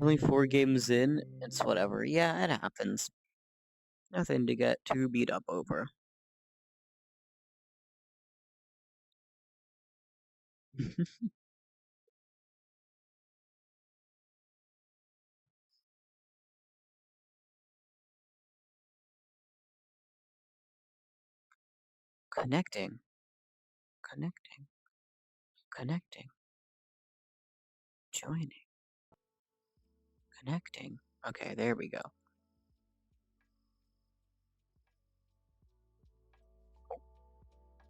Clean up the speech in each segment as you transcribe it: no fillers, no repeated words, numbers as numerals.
Only 4 games in, it's whatever. Yeah, it happens. Nothing to get too beat up over. Connecting, connecting, connecting, joining, connecting. Okay, there we go.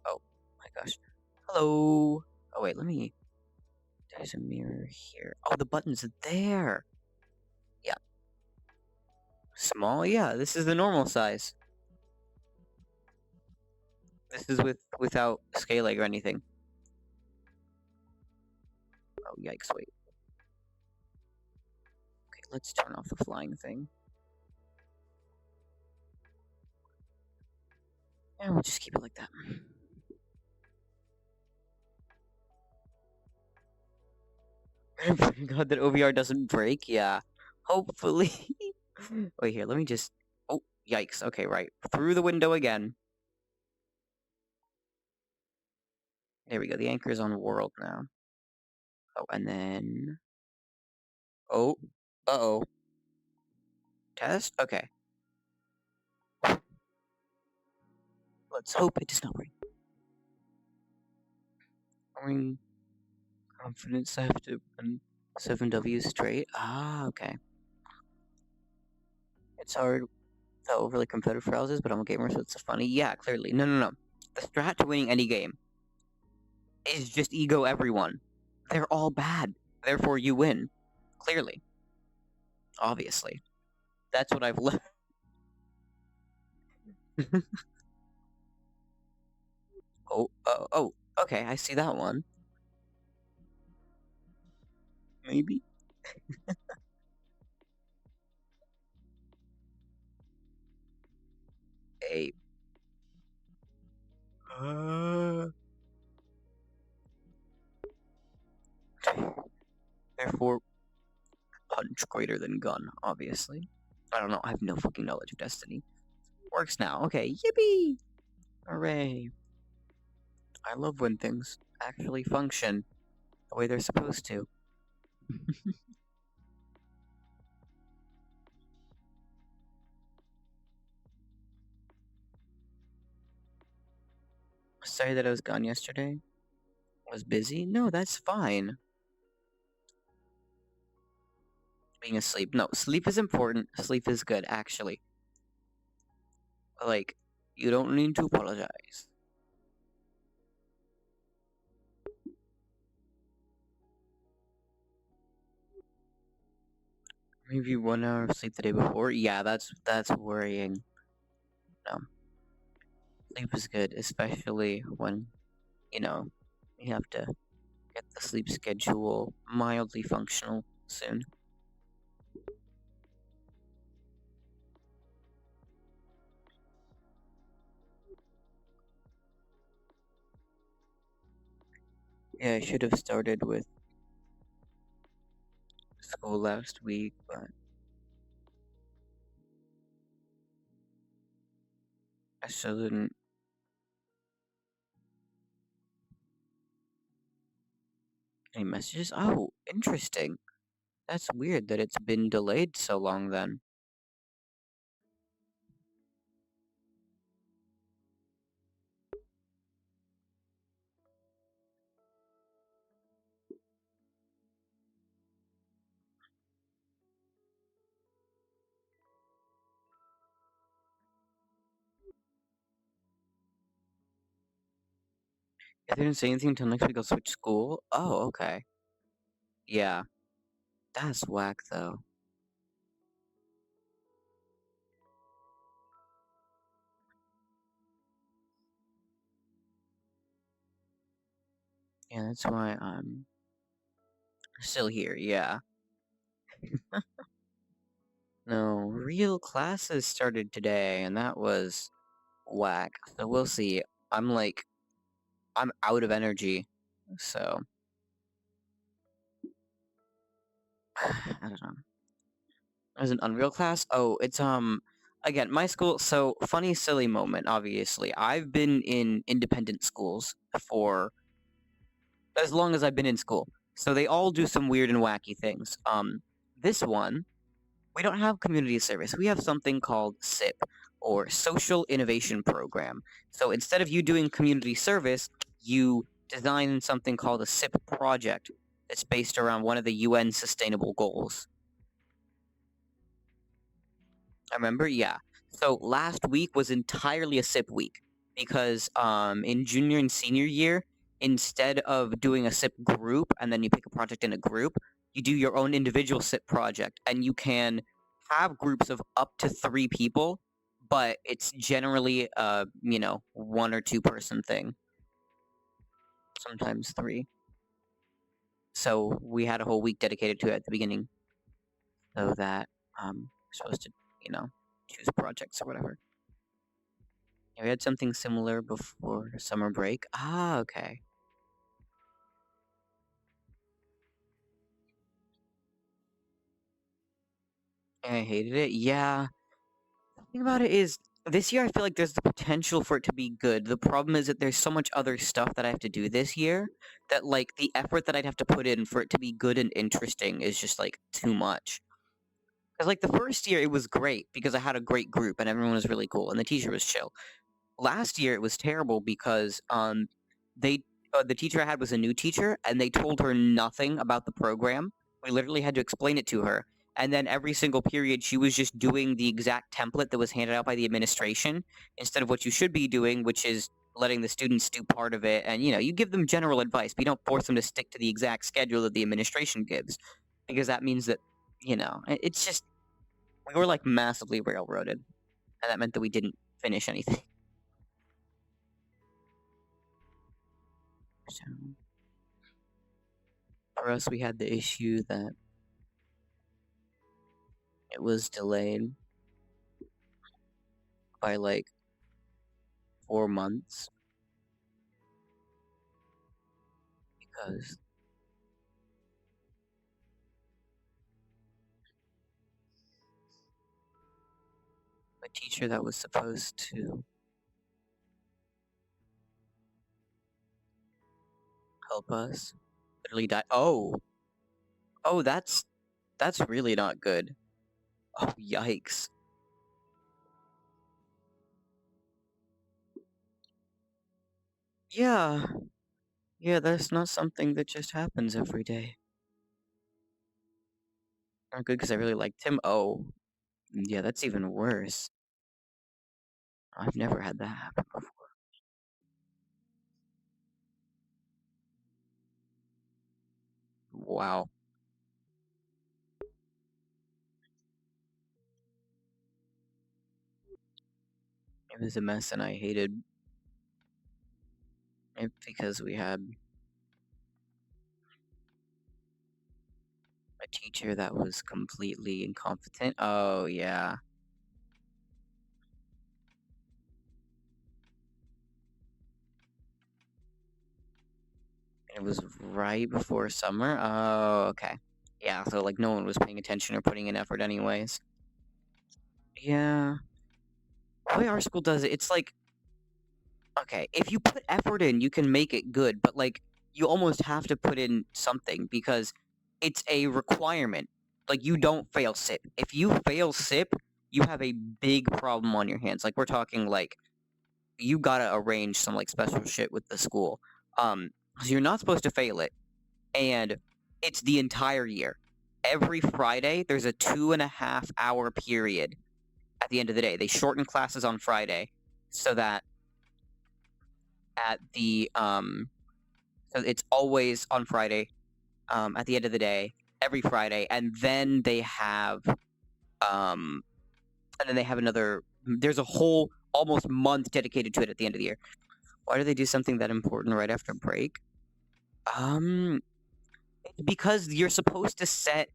Oh my gosh. Hello. Oh wait, there's a mirror here. Oh, the button's there. Yeah. Small? Yeah, this is the normal size. This is without scaling or anything. Oh, yikes, wait. Okay, let's turn off the flying thing. And we'll just keep it like that. God, that OVR doesn't break? Yeah. Hopefully. Wait, here, let me just... Oh, yikes. Okay, right. Through the window again. There we go. The anchor is on world now. Oh, and then... Oh. Uh-oh. Test? Okay. Let's hope it does not break. I mean... Confidence I have to run 7 W's straight? Ah, okay. It's hard without overly competitive browsers, but I'm a gamer, so it's funny. Yeah, clearly. No. The strat to winning any game is just ego everyone. They're all bad. Therefore, you win. Clearly. Obviously. That's what I've learned. Oh, okay, I see that one. Maybe. A. Therefore, punch greater than gun, obviously. I don't know, I have no fucking knowledge of Destiny. Works now, okay, yippee! Hooray. I love when things actually function the way they're supposed to. Sorry that I was gone yesterday. Was busy? No, that's fine. Being asleep. No, sleep is important. Sleep is good, actually. Like, you don't need to apologize. Maybe 1 hour of sleep the day before? Yeah, that's worrying. No. Sleep is good, especially when, you have to get the sleep schedule mildly functional soon. Yeah, I should have started with school last week, but I still didn't. Any messages? Oh, interesting. That's weird that it's been delayed so long then. If they didn't say anything until next week, I'll switch school? Oh, okay. Yeah. That's whack, though. Yeah, that's why I'm still here, yeah. No, real classes started today, and that was whack. So we'll see. I'm out of energy, so don't know. As an Unreal class? Oh, it's again, my school, so funny silly moment, obviously. I've been in independent schools for as long as I've been in school. So they all do some weird and wacky things. This one, we don't have community service. We have something called SIP, or Social Innovation Program. So instead of you doing community service, you design something called a SIP project that's based around one of the UN sustainable goals. I remember, yeah. So last week was entirely a SIP week because in junior and senior year, instead of doing a SIP group and then you pick a project in a group, you do your own individual SIP project, and you can have groups of up to 3 people, but it's generally a 1 or 2 person thing, sometimes 3. So we had a whole week dedicated to it at the beginning, so that we're supposed to choose projects or whatever. Yeah, we had something similar before summer break. Ah, okay. And I hated it. Yeah. The thing about it is, this year I feel like there's the potential for it to be good. The problem is that there's so much other stuff that I have to do this year that, like, the effort that I'd have to put in for it to be good and interesting is just, like, too much. Because, like, the first year it was great because I had a great group and everyone was really cool and the teacher was chill. Last year it was terrible because they the teacher I had was a new teacher and they told her nothing about the program. We literally had to explain it to her. And then every single period she was just doing the exact template that was handed out by the administration instead of what you should be doing, which is letting the students do part of it. And you give them general advice, but you don't force them to stick to the exact schedule that the administration gives, because that means that it's just, we were like massively railroaded, and that meant that we didn't finish anything. So for us, we had the issue that it was delayed by like 4 months because a teacher that was supposed to help us literally died. Oh, that's really not good. Oh, yikes. Yeah, yeah, that's not something that just happens every day. Not good because I really liked him. Oh, yeah, that's even worse. I've never had that happen before. Wow, it was a mess, and I hated it because we had a teacher that was completely incompetent. Oh, yeah. It was right before summer. Oh, okay. Yeah, so like no one was paying attention or putting in effort anyways. Yeah. The way our school does it, it's like, okay, if you put effort in, you can make it good, but like you almost have to put in something because it's a requirement. Like you don't fail SIP. If you fail SIP, you have a big problem on your hands. Like we're talking like you gotta arrange some like special shit with the school. So you're not supposed to fail it, and it's the entire year. Every Friday, there's a 2.5 hour period at the end of the day. They shorten classes on Friday so that at the so it's always on Friday at the end of the day every Friday, and then they have another. There's a whole almost month dedicated to it at the end of the year. Why do they do something that important right after break? Um, because you're supposed to set.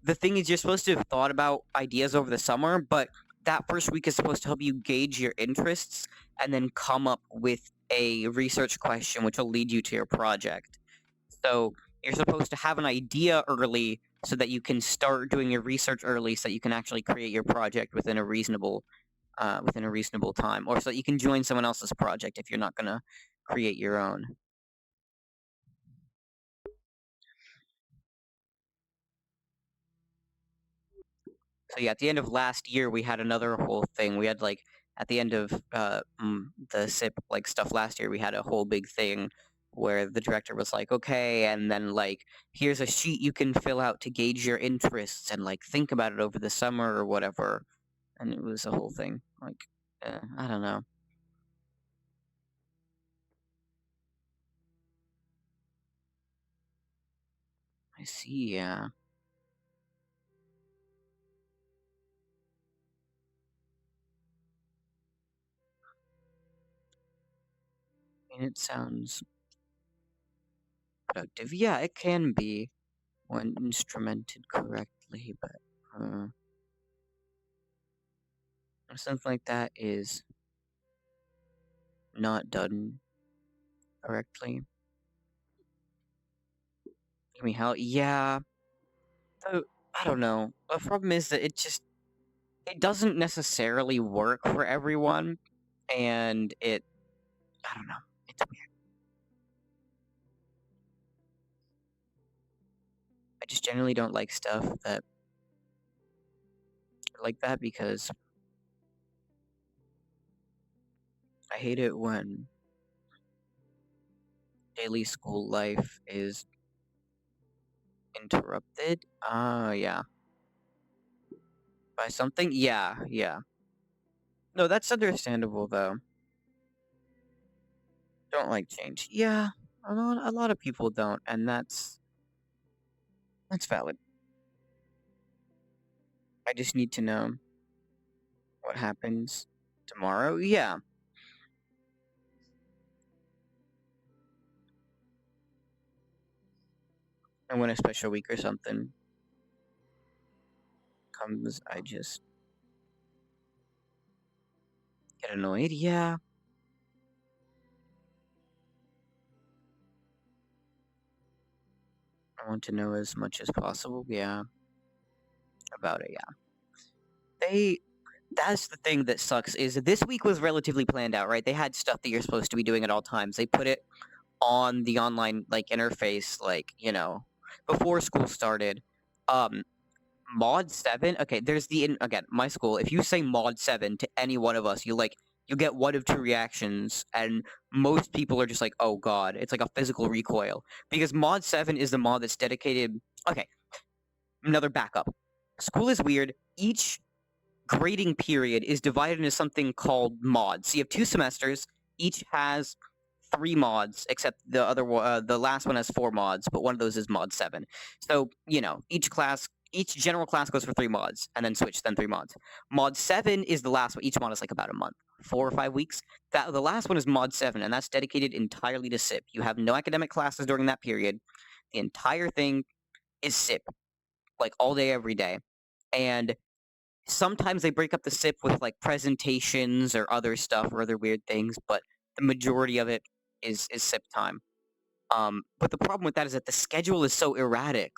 The thing is, you're supposed to have thought about ideas over the summer, but that first week is supposed to help you gauge your interests and then come up with a research question which will lead you to your project. So You're supposed to have an idea early so that you can start doing your research early, so that you can actually create your project within a reasonable time, or so that you can join someone else's project if you're not gonna create your own. So yeah, at the end of last year, we had another whole thing. We had like at the end of the SIP like stuff last year, we had a whole big thing where the director was like, okay, and then like here's a sheet you can fill out to gauge your interests and like think about it over the summer or whatever. And it was a whole thing. Like, I don't know. I see. Yeah, I mean, it sounds productive. Yeah, it can be when instrumented correctly, but something like that is not done correctly. I mean, how? Yeah. So I don't know. The problem is that it doesn't necessarily work for everyone, and I don't know. It's weird. I just generally don't like stuff that like that because I hate it when daily school life is interrupted. Yeah. By something? Yeah, yeah. No, that's understandable though. Don't like change. Yeah, a lot of people don't, and that's valid. I just need to know what happens tomorrow. Yeah, and when a special week or something comes, I just get annoyed. Yeah, I want to know as much as possible. Yeah, about it. Yeah, they. That's the thing that sucks is this week was relatively planned out, right? They had stuff that you're supposed to be doing at all times. They put it on the online like interface, like before school started. Um, Mod 7? Okay, there's again, my school, if you say Mod 7 to any one of us, you get one of two reactions, and most people are just like, oh god, it's like a physical recoil. Because Mod 7 is the mod that's dedicated. Okay, another backup. School is weird. Each grading period is divided into something called mods. So you have 2 semesters, each has 3 mods, except the last one has 4 mods, but one of those is mod 7. So each general class goes for 3 mods, and then switch, then 3 mods. Mod 7 is the last one. Each mod is like about a month, 4 or 5 weeks. The last one is mod 7, and that's dedicated entirely to SIP. You have no academic classes during that period. The entire thing is SIP, like all day, every day. And sometimes they break up the SIP with like presentations or other stuff or other weird things, but the majority of it is SIP time. But the problem with that is that the schedule is so erratic.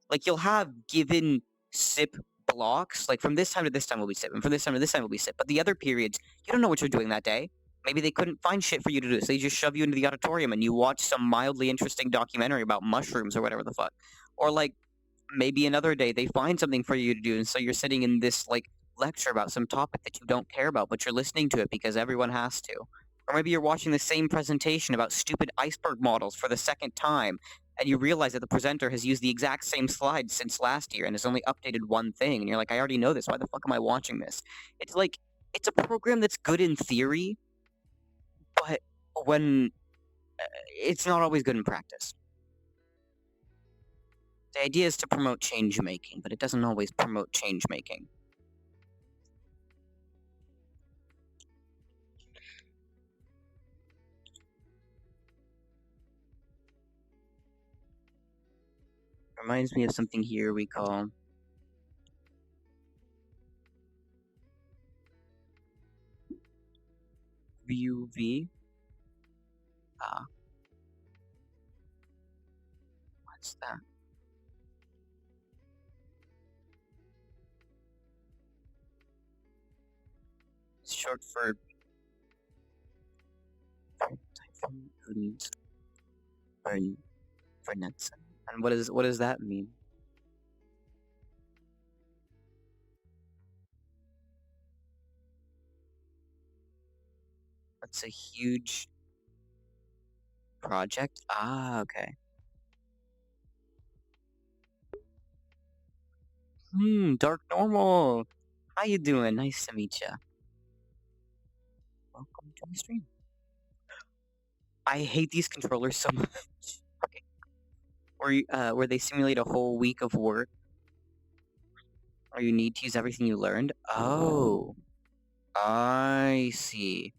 Like you'll have given SIP blocks, like from this time to this time will be SIP, and from this time to this time will be SIP. But the other periods, you don't know what you're doing that day. Maybe they couldn't find shit for you to do, so they just shove you into the auditorium and you watch some mildly interesting documentary about mushrooms or whatever the fuck. Or like maybe another day they find something for you to do, and so you're sitting in this like lecture about some topic that you don't care about, but you're listening to it because everyone has to. Or maybe you're watching the same presentation about stupid iceberg models for the second time, and you realize that the presenter has used the exact same slides since last year and has only updated one thing, and you're like, I already know this. Why the fuck am I watching this? It's like it's a program that's good in theory, but when it's not always good in practice. The idea is to promote change making, but it doesn't always promote change making. Reminds me of something here we call VUV. Uh, What's that? It's short for Typhoon Vernetson. And what does that mean? That's a huge project. Ah, okay. Dark Normal. How you doing? Nice to meet you. Welcome to my stream. I hate these controllers so much. Okay. Where they simulate a whole week of work, or you need to use everything you learned. Oh, I see.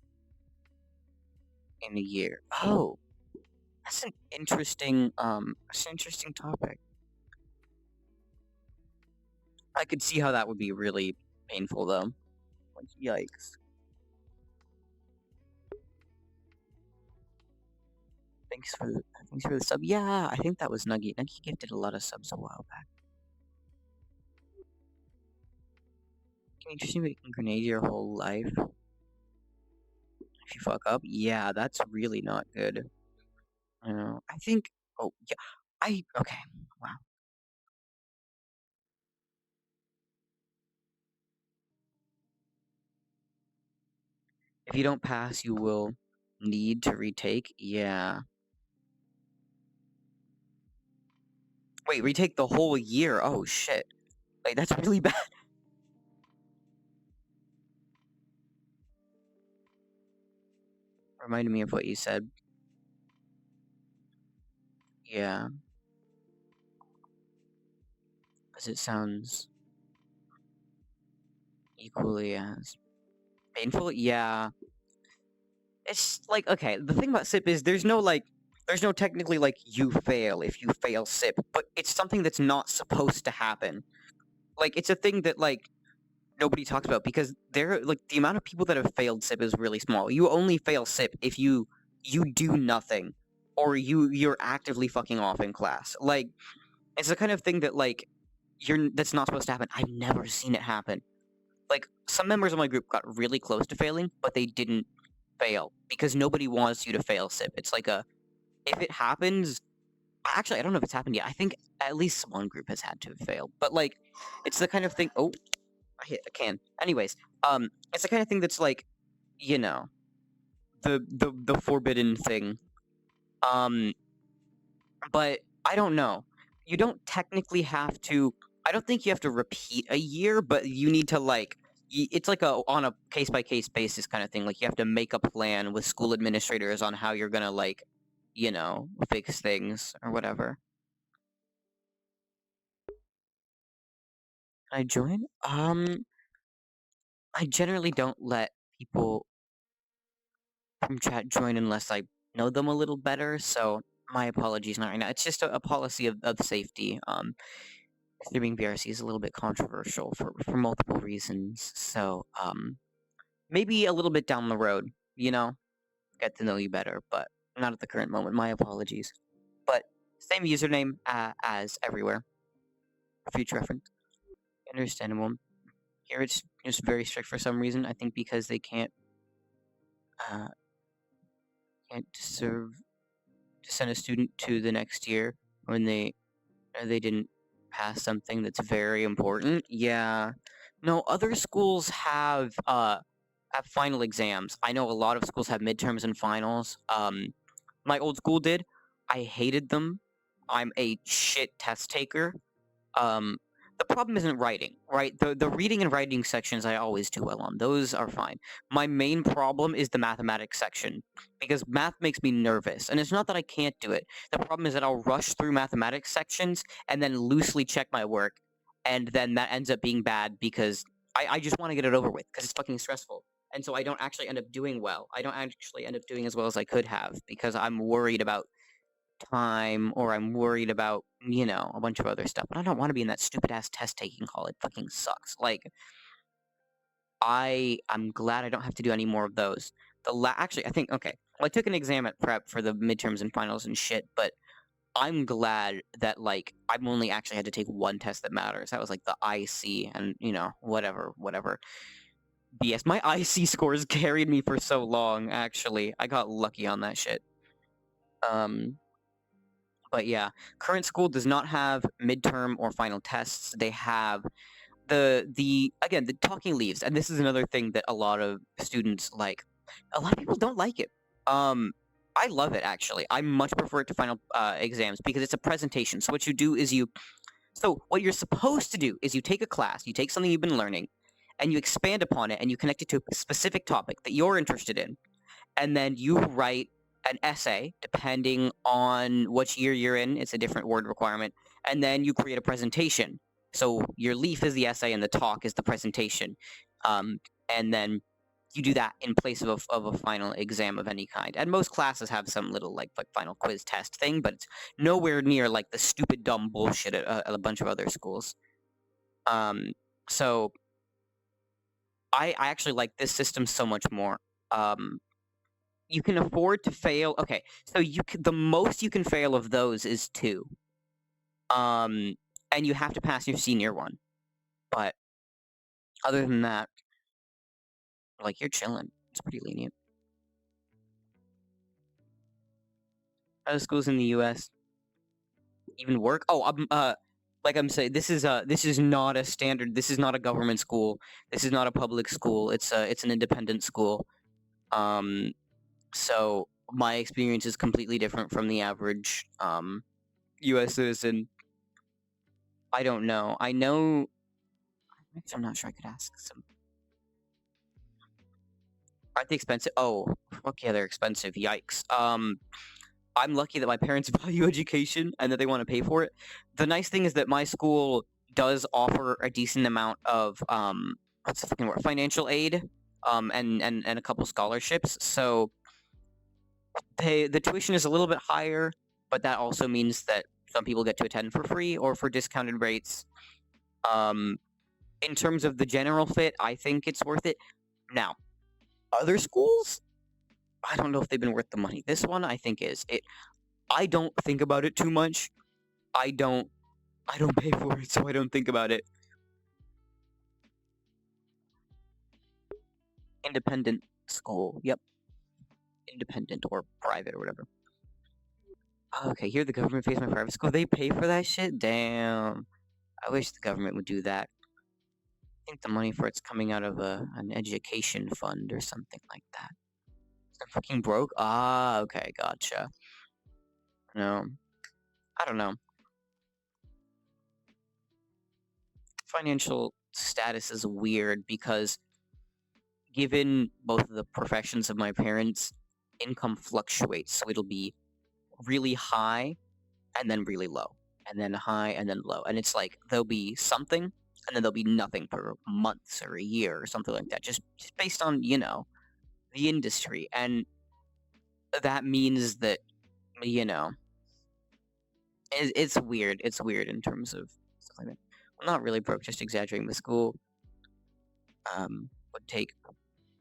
In a year. Oh, that's an interesting topic. I could see how that would be really painful though. Like, yikes. Thanks for the sub. Yeah, I think that was Nuggy. Nuggy gifted a lot of subs a while back. Can you just make a grenade your whole life? If you fuck up, yeah, that's really not good. I think. Oh yeah, okay. Wow. If you don't pass, you will need to retake. Yeah. Wait, retake the whole year? Oh shit. Like that's really bad. Reminded me of what you said. Yeah. Because it sounds equally as painful. Yeah. It's like, okay, the thing about SIP is there's no technically like you fail if you fail SIP, but it's something that's not supposed to happen. Like it's a thing that like nobody talks about because like the amount of people that have failed SIP is really small. You only fail SIP if you do nothing or you're actively fucking off in class. Like it's the kind of thing that like that's not supposed to happen. I've never seen it happen. Like some members of my group got really close to failing, but they didn't fail because nobody wants you to fail SIP. It's like if it happens, actually I don't know if it's happened yet. I think at least one group has had to have failed. But like it's the kind of thing. Oh, I hit a can. Anyways, it's the kind of thing that's like, you know, the forbidden thing. But I don't know. You don't technically have to. I don't think you have to repeat a year, but you need to like. It's like on a case by case basis kind of thing. Like you have to make a plan with school administrators on how you're gonna like, fix things or whatever. Can I join? I generally don't let people from chat join unless I know them a little better. So my apologies, not right now. It's just a policy of safety. Streaming VRC is a little bit controversial for multiple reasons. So maybe a little bit down the road, get to know you better, but not at the current moment. My apologies. But same username as everywhere. For future reference. Understandable. Here it's just very strict for some reason. I think because they can't serve to send a student to the next year when they didn't pass something that's very important. Yeah. No, other schools have final exams. I know a lot of schools have midterms and finals. My old school did. I hated them. I'm a shit test taker. The problem isn't writing, right? The reading and writing sections I always do well on. Those are fine. My main problem is the mathematics section because math makes me nervous. And it's not that I can't do it. The problem is that I'll rush through mathematics sections and then loosely check my work. And then that ends up being bad because I just want to get it over with because it's fucking stressful. And so I don't actually end up doing well. I don't actually end up doing as well as I could have because I'm worried about time or I'm worried about, a bunch of other stuff. But I don't want to be in that stupid ass test taking hall. It fucking sucks. Like I'm glad I don't have to do any more of those. Actually I think okay. Well, I took an exam at prep for the midterms and finals and shit, but I'm glad that, like, I've only actually had to take one test that matters. That was, like, the IC and, whatever. BS. My IC scores carried me for so long, actually. I got lucky on that shit. Um, but yeah, current school does not have midterm or final tests. They have again, the talking leaves, and this is another thing that a lot of students like. A lot of people don't like it. Um, I love it, actually. I much prefer it to final exams because it's a presentation. So what you do is what you're supposed to do is you take a class, you take something you've been learning, and you expand upon it, and you connect it to a specific topic that you're interested in, and then you write an essay depending on which year you're in. It's a different word requirement, and then you create a presentation. So your leaf is the essay, and the talk is the presentation, and then you do that in place of a final exam of any kind. And most classes have some little like final quiz test thing, but it's nowhere near like the stupid dumb bullshit at a bunch of other schools. So I actually like this system so much more. You can afford to fail. Okay, so the most you can fail of those is 2. And you have to pass your senior one. But other than that, like, you're chilling. It's pretty lenient. Other schools in the U.S. even work. Oh, like I'm saying, this is not a standard. This is not a government school. This is not a public school. It's an independent school. So my experience is completely different from the average U.S. citizen. I don't know. I know. Actually, I'm not sure. I could ask some. Aren't they expensive? Oh, fuck yeah, they're expensive. Yikes. I'm lucky that my parents value education and that they want to pay for it. The nice thing is that my school does offer a decent amount of what's the fucking word? Financial aid, and a couple scholarships. So the tuition is a little bit higher, but that also means that some people get to attend for free or for discounted rates. In terms of the general fit, I think it's worth it. Now, other schools, I don't know if they've been worth the money. This one, I think is it. I don't think about it too much. I don't pay for it, so I don't think about it. Independent school. Yep. Independent or private or whatever. Okay, here the government pays my private school. They pay for that shit? Damn. I wish the government would do that. I think the money for it's coming out of an education fund or something like that. They're fucking broke? Ah, okay, gotcha. No. I don't know. Financial status is weird because given both of the professions of my parents, income fluctuates. So it'll be really high and then really low, and then high and then low. And it's like there'll be something and then there'll be nothing for months or a year or something like that, just based on, the industry. And that means that, it's weird. It's weird in terms of stuff like that. I'm not really broke, just exaggerating. The school would take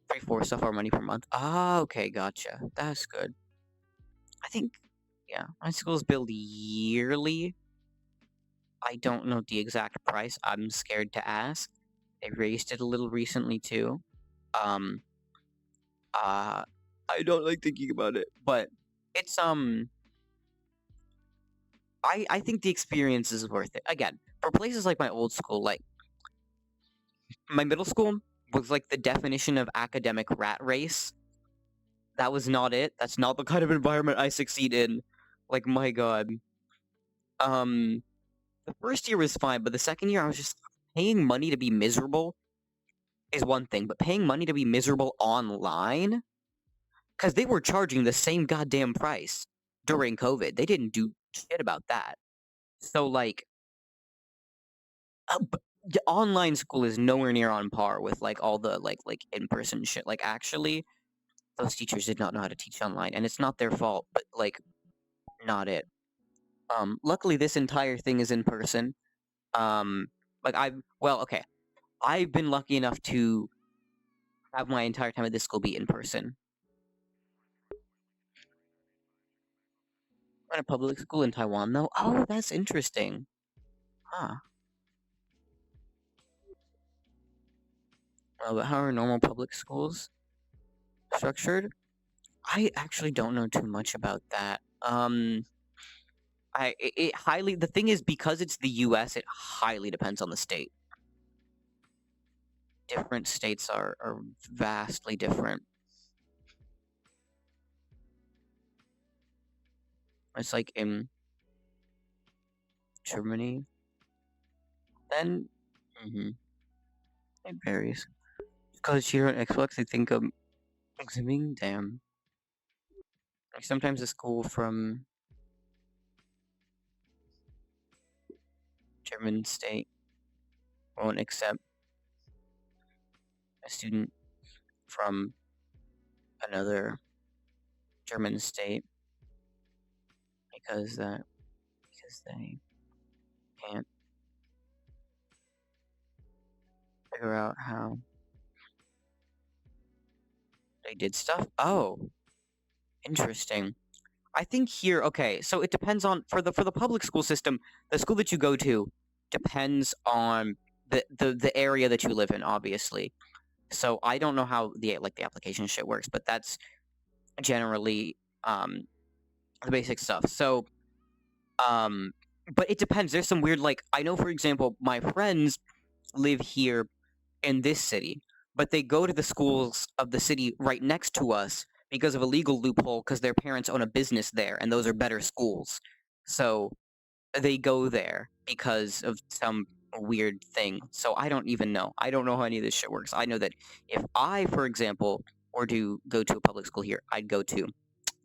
3/4 of our money per month. Ah, okay, gotcha. That's good. I think, yeah, my school's billed yearly. I don't know the exact price. I'm scared to ask. They raised it a little recently too. Um, I don't like thinking about it, but it's I think the experience is worth it. Again, for places like my old school, like my middle school was like the definition of academic rat race. That was not it. That's not the kind of environment I succeed in. Like, my god. The first year was fine, but the second year I was just paying money to be miserable is one thing, but paying money to be miserable online? Because they were charging the same goddamn price during COVID. They didn't do shit about that. So, like, online school is nowhere near on par with, like, all the, like in-person shit. Like, actually, those teachers did not know how to teach online, and it's not their fault, but, like, not it. Luckily, this entire thing is in person. Like, okay. I've been lucky enough to have my entire time at this school be in person. At a public school in Taiwan, though? Oh, that's interesting. Huh. But how are normal public schools structured? I actually don't know too much about that. It highly, the thing is, because it's the U.S., it highly depends on the state. Different states are vastly different. It's like in Germany, then it varies. Because here on Xbox, I think exhibiting, damn. Like sometimes a school from German state won't accept a student from another German state because they can't figure out how they did stuff. Oh, interesting. I think here, okay, so it depends on for the public school system, the school that you go to depends on the area that you live in, obviously. So I don't know how the application shit works, but that's generally the basic stuff. So but it depends. There's some weird I know, for example, my friends live here in this city, but they go to the schools of the city right next to us because of a legal loophole because their parents own a business there and those are better schools. So they go there because of some weird thing. So I don't even know. I don't know how any of this shit works. I know that if I, for example, were to go to a public school here, I'd go to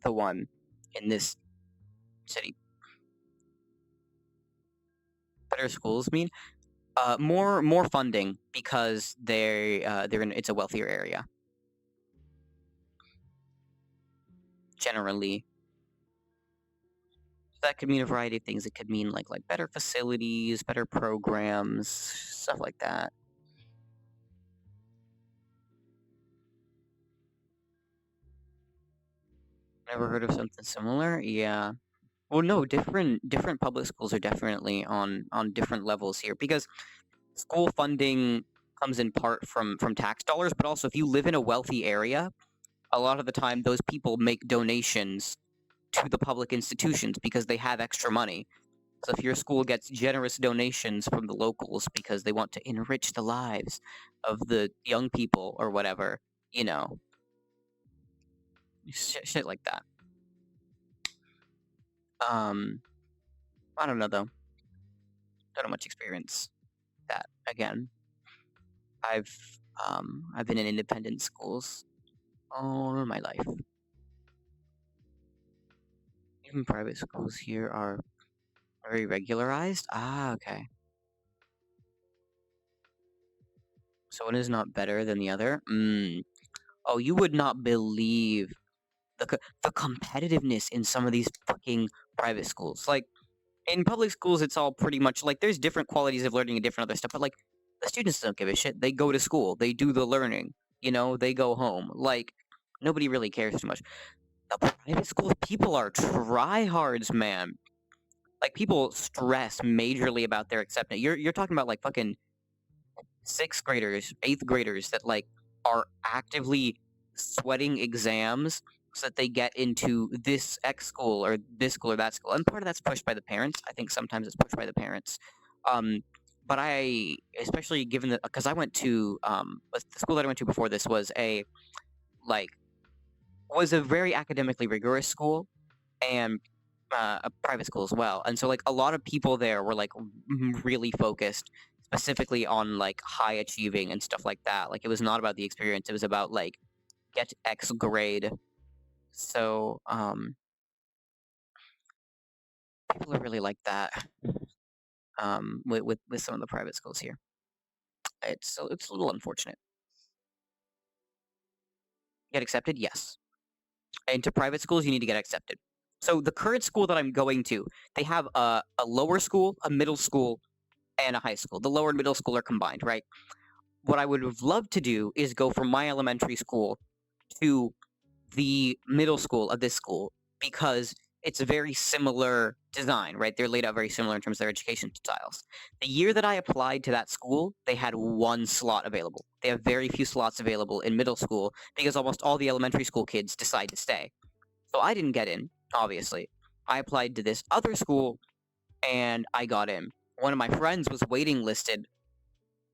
the one in this city. Better schools mean more funding because they're in it's a wealthier area. Generally, that could mean a variety of things. It could mean like better facilities, better programs, stuff like that. Never heard of something similar? Yeah. Well, no, different public schools are definitely on different levels here because school funding comes in part from tax dollars, but also if you live in a wealthy area, a lot of the time those people make donations to the public institutions because they have extra money. So if your school gets generous donations from the locals because they want to enrich the lives of the young people or whatever, you know, shit like that. I don't know though. Don't have much experience that. Again, I've been in independent schools all my life. Even private schools here are very regularized. Ah, okay. So one is not better than the other. Oh, you would not believe the competitiveness in some of these fucking private schools. Like in public schools, it's all pretty much like there's different qualities of learning and different other stuff, but like the students don't give a shit. They go to school, they do the learning, they go home. Like nobody really cares too much. The private schools, people are tryhards, man. Like people stress majorly about their acceptance. You're talking about like fucking sixth graders, eighth graders that like are actively sweating exams so that they get into this X school or this school or that school. And part of that's pushed by the parents. I think sometimes it's pushed by the parents. But I, especially given that, because I went to the school that I went to before this was like was a very academically rigorous school and a private school as well. And so like a lot of people there were like really focused specifically on like high achieving and stuff like that. Like it was not about the experience, it was about like get X grade. So people are really like that with some of the private schools here. It's a little unfortunate. Get accepted? Yes. And to private schools you need to get accepted. So the current school that I'm going to, they have a lower school, a middle school, and a high school. The lower and middle school are combined, right? What I would have loved to do is go from my elementary school to the middle school of this school because it's a very similar design, right? They're laid out very similar in terms of their education styles. The year that I applied to that school, they had one slot available. They have very few slots available in middle school because almost all the elementary school kids decide to stay. So I didn't get in, obviously. I applied to this other school and I got in. One of my friends was waiting listed,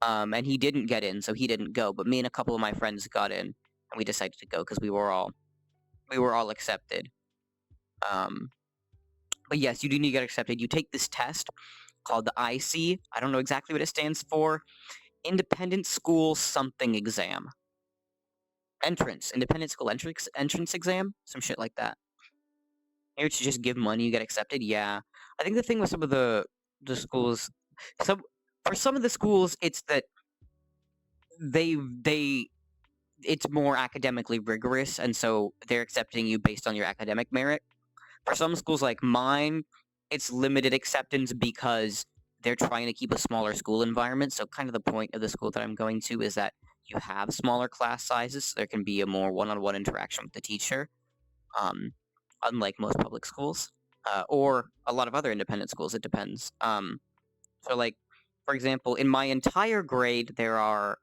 and he didn't get in, so he didn't go. But me and a couple of my friends got in, and we decided to go because we were all accepted. Um, but yes, you do need to get accepted. You take this test called the IC. I don't know exactly what it stands for. Independent School Something Exam. Independent School entrance exam, some shit like that. Maybe to just give money, you get accepted. Yeah, I think the thing with some of the schools, some for some of the schools, it's that they it's more academically rigorous, and so they're accepting you based on your academic merit. For some schools like mine, it's limited acceptance because they're trying to keep a smaller school environment. So kind of the point of the school that I'm going to is that you have smaller class sizes, so there can be a more one-on-one interaction with the teacher, um, unlike most public schools or a lot of other independent schools. It depends. So like, for example, in my entire grade, there are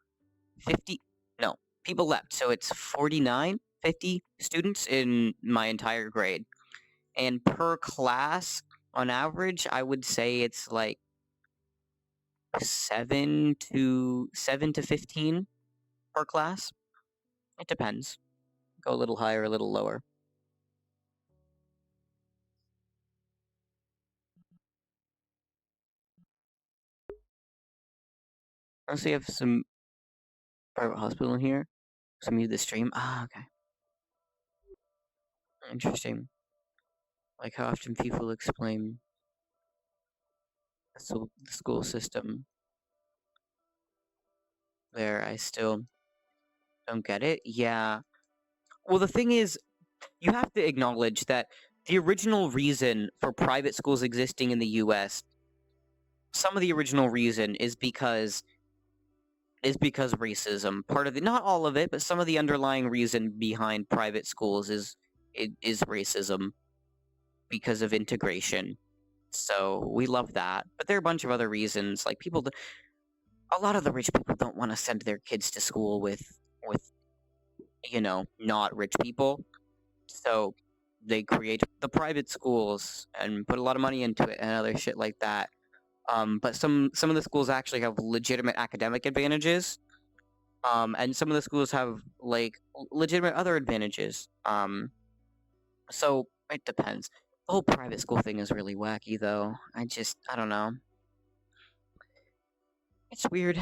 50, no, people left. So it's 49, 50 students in my entire grade. And per class, on average, I would say it's like 7 to 15 per class. It depends. Go a little higher, a little lower. I also have some private hospital in here. So mute the stream. Ah, okay. Interesting. Like how often people explain the school system there. I still don't get it. Yeah. Well, the thing is, you have to acknowledge that the original reason for private schools existing in the US, some of the original reason is because racism. Part of it, not all of it, but some of the underlying reason behind private schools is racism because of integration. So we love that, but there are a bunch of other reasons. Like a lot of the rich people don't want to send their kids to school with not rich people, so they create the private schools and put a lot of money into it and other shit like that. But some of the schools actually have legitimate academic advantages. And some of the schools have like legitimate other advantages. So it depends. The whole private school thing is really wacky, though. I don't know. It's weird.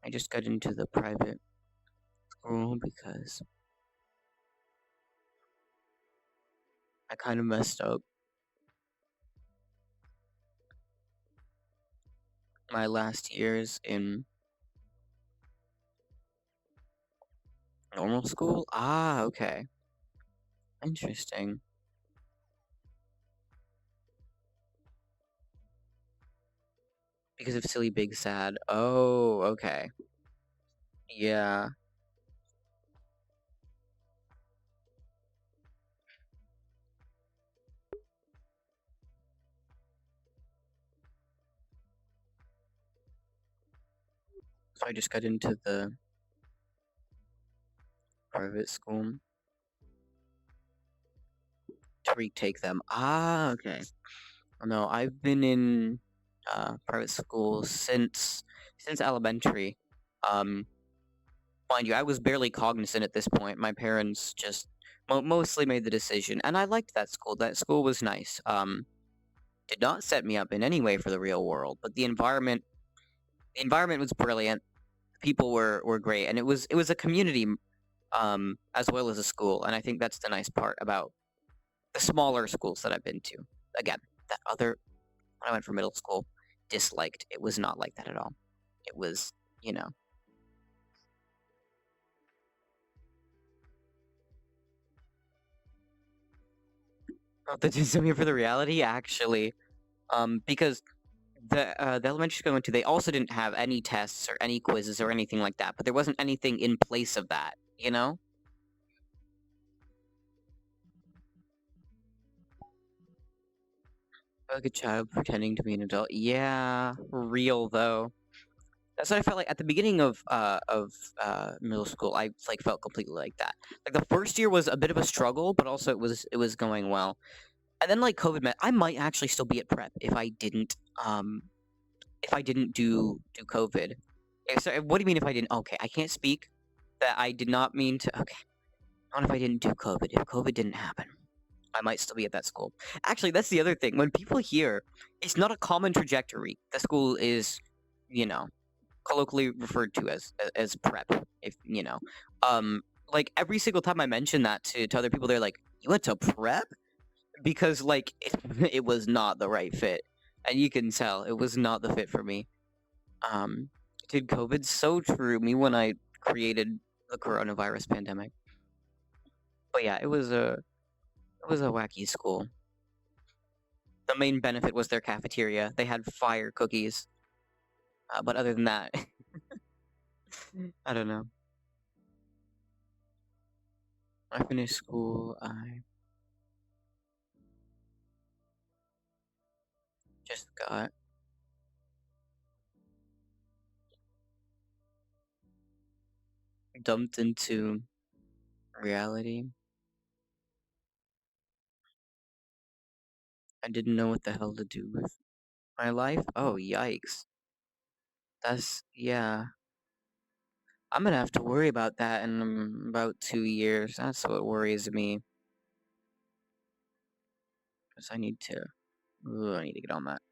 I just got into the private school because I kind of messed up my last years in normal school. Ah, okay. Interesting. Because of Silly Big Sad. Oh, okay. Yeah. So I just got into the private school to retake them. Ah, okay. No, I've been in private school since elementary. Um, Mind you, I was barely cognizant at this point. My parents just mostly made the decision, and I liked that school. That school was nice. Did not set me up in any way for the real world, but the environment was brilliant. People were great, and it was a community, as well as a school. And I think that's the nice part about the smaller schools that I've been to. Again, that other when I went for middle school, disliked. It was not like that at all. It was, you know, oh, the I'm here for the reality actually, because the elementary school I went to, they also didn't have any tests or any quizzes or anything like that, but there wasn't anything in place of that, you know? Like a child pretending to be an adult. Yeah, real though. That's what I felt like at the beginning of middle school. I like felt completely like that. Like the first year was a bit of a struggle, but also it was going well. And then like COVID met, I might actually still be at prep if I didn't do COVID. So what do you mean if I didn't? Okay, I can't speak. That I did not mean to. Okay, not if I didn't do COVID. If COVID didn't happen, I might still be at that school. Actually, that's the other thing. When people hear it's not a common trajectory, the school is, you know, colloquially referred to as prep. If you know, like every single time I mention that to other people, they're like, "You went to prep?" Because like it was not the right fit, and you can tell it was not the fit for me. Um, Dude, COVID so true me when I created the coronavirus pandemic. But yeah, it was a wacky school. The main benefit was their cafeteria. They had fire cookies. But other than that, I don't know. I finished school. I just got dumped into reality. I didn't know what the hell to do with my life. Oh, yikes. Yeah. I'm gonna have to worry about that in about 2 years. That's what worries me. Because I need to get on that.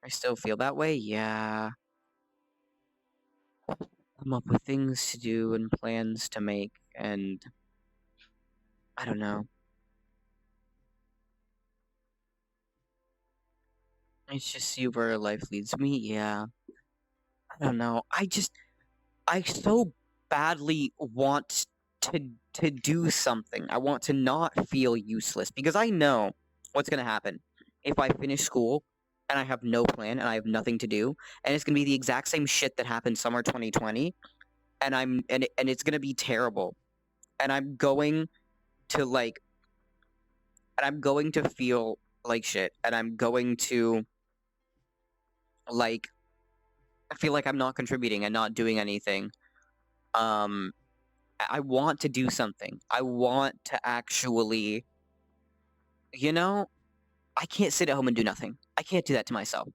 I still feel that way? Yeah. Come up with things to do and plans to make, and I don't know. It's just see where life leads me. Yeah. I don't know. I so badly want to do something. I want to not feel useless because I know what's gonna happen if I finish school and I have no plan and I have nothing to do, and it's gonna be the exact same shit that happened summer 2020, and it's gonna be terrible, and to like I'm going to feel like shit, and I'm going to like feel like I'm not contributing and not doing anything. Um, I want to do something. I want to actually, you know, I can't sit at home and do nothing. I can't do that to myself.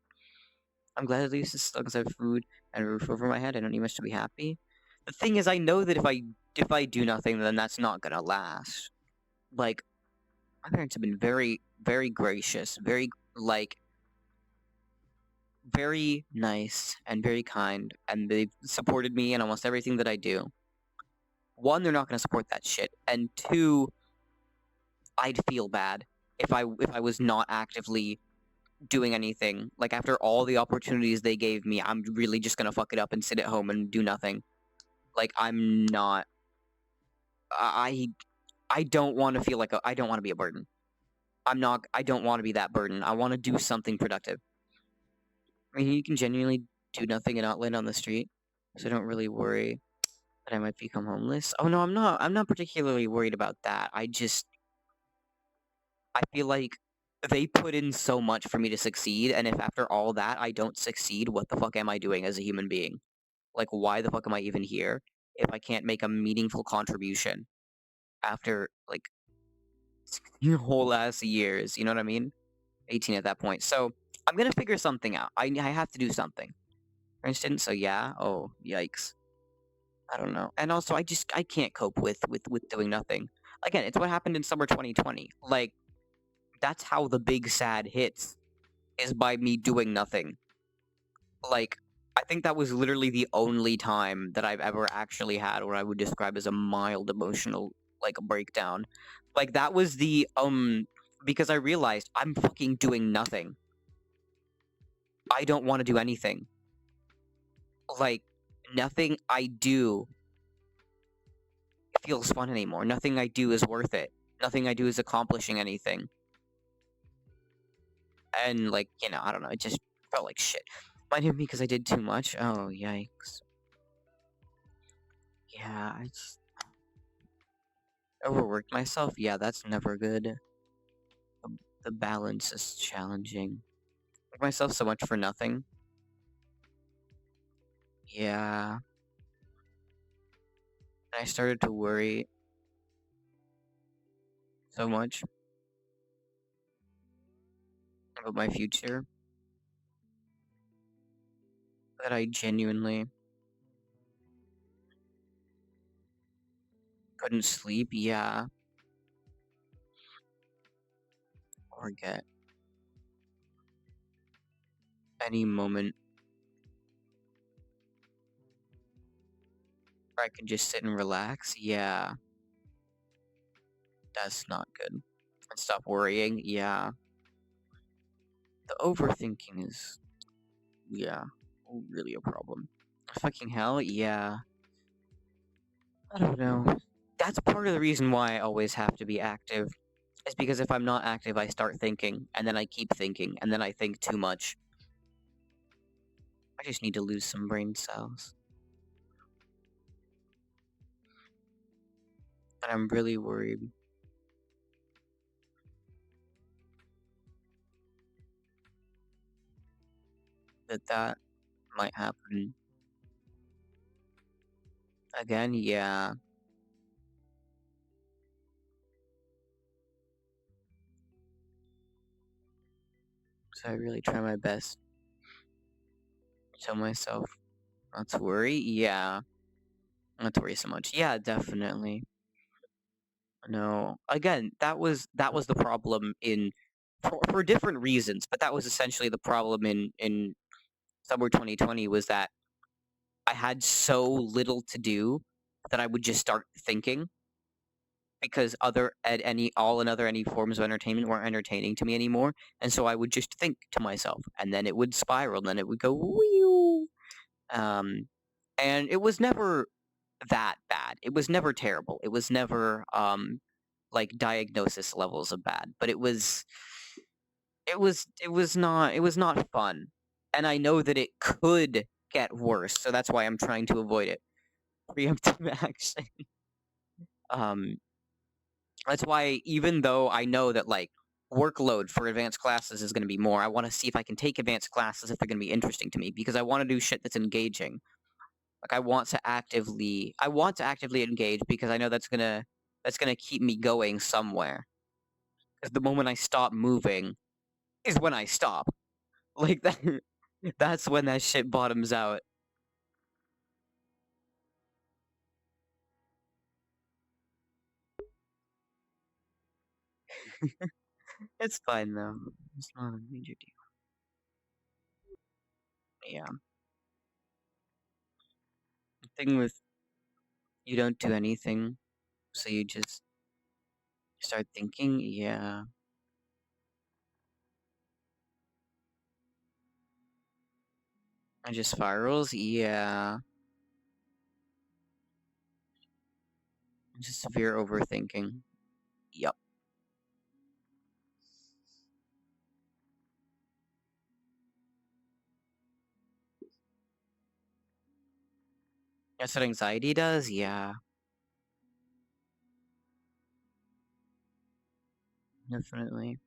I'm glad at least as long as I have food and a roof over my head, I don't need much to be happy. The thing is, I know that if I do nothing, then that's not gonna last. Like my parents have been very, very gracious, like very nice and very kind, and they've supported me in almost everything that I do. One, they're not gonna support that shit, and two, I'd feel bad if I was not actively doing anything. Like after all the opportunities they gave me, I'm really just gonna fuck it up and sit at home and do nothing. Like I'm not. I I don't want to feel like I don't want to be a burden. I'm not. I don't want to be that burden. I want to do something productive. I mean, you can genuinely do nothing and not land on the street, so I don't really worry that I might become homeless. Oh no, I'm not. I'm not particularly worried about that. I feel like they put in so much for me to succeed, and if after all that I don't succeed, what the fuck am I doing as a human being? Like, why the fuck am I even here if I can't make a meaningful contribution after like whole ass years? You know what I mean? 18 at that point. So I'm gonna figure something out. I have to do something. For instance, so yeah. Oh, yikes. I don't know. And also, I can't cope with doing nothing. Again, it's what happened in summer 2020. Like that's how the big sad hits is by me doing nothing. Like, I think that was literally the only time that I've ever actually had what I would describe as a mild emotional like breakdown. Like that was because I realized I'm fucking doing nothing. I don't want to do anything. Like nothing I do feels fun anymore. Nothing I do is worth it. Nothing I do is accomplishing anything. And like, I don't know, it just felt like shit. Might hit me because I did too much. Oh, yikes. Yeah, I just overworked myself. Yeah, that's never good. The balance is challenging. Work myself so much for nothing. Yeah. And I started to worry so much about my future that I genuinely couldn't sleep. Yeah. Or get any moment where I can just sit and relax. Yeah. That's not good. And stop worrying. Yeah. The overthinking is, yeah, really a problem. Fucking hell, yeah. I don't know. That's part of the reason why I always have to be active. Is because if I'm not active, I start thinking, and then I keep thinking, and then I think too much. I just need to lose some brain cells. And I'm really worried that that might happen again. Yeah. So I really try my best to tell myself not to worry. Yeah. Not to worry so much. Yeah, definitely. No. Again, that was the problem in for different reasons, but that was essentially the problem in summer 2020 was that I had so little to do that I would just start thinking because other at any all and other any forms of entertainment weren't entertaining to me anymore, and so I would just think to myself, and then it would spiral, and then it would go whew. Um, and it was never that bad. It was never terrible. It was never like diagnosis levels of bad, but it was not fun. And I know that it could get worse, so that's why I'm trying to avoid it. Preemptive action. Um that's why even though I know that like workload for advanced classes is going to be more, I want to see if I can take advanced classes if they're going to be interesting to me because I want to do shit that's engaging. Like I want to actively engage because I know that's gonna keep me going somewhere. Because the moment I stop moving is when I stop. Like that, that's when that shit bottoms out. It's fine though. It's not a major deal. Yeah. The thing with you don't do anything, so you just start thinking. Yeah. It just spirals. Yeah. Just severe overthinking. Yup. That's what anxiety does. Yeah. Definitely.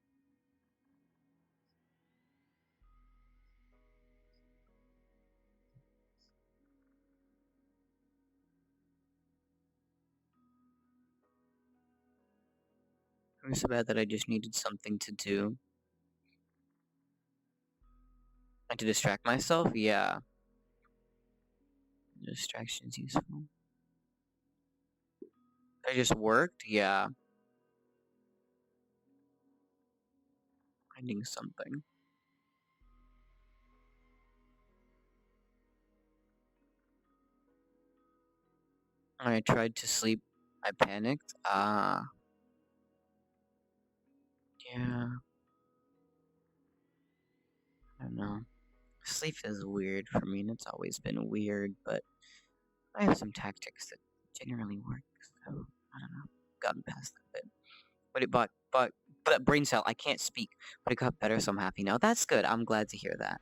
It was so bad that I just needed something to do and to distract myself. Yeah. Distraction's useful. I just worked. Yeah. Finding something. I tried to sleep. I panicked. Yeah. I don't know. Sleep is weird for me, and it's always been weird, but I have some tactics that generally work, so I don't know. Gotten past that bit. But but brain cell, I can't speak, but it got better, so I'm happy now. That's good. I'm glad to hear that.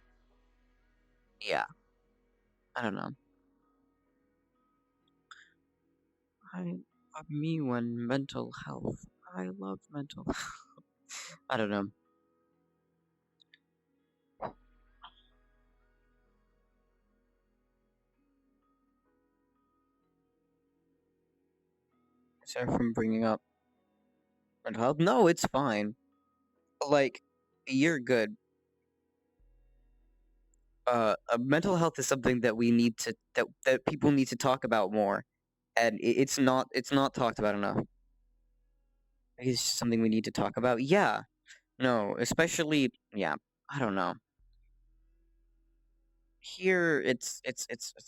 Yeah, I don't know. I me when mental health. I love mental. I don't know. Sorry from bringing up mental health. No, it's fine. Like, you're good. Mental health is something that we need to that people need to talk about more, and it's not talked about enough. It's just something we need to talk about. Yeah, no, especially yeah. I don't know. Here, it's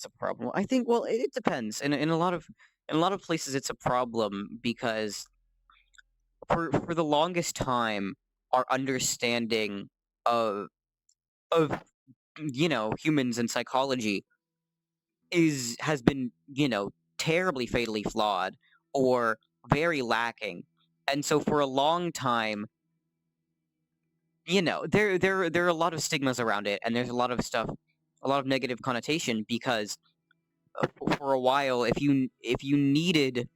a problem. I think. Well, it depends. In a lot of places, it's a problem because for the longest time, our understanding of of humans and psychology has been terribly fatally flawed or very lacking, and so for a long time, there are a lot of stigmas around it, and there's a lot of stuff, a lot of negative connotation because for a while, if you needed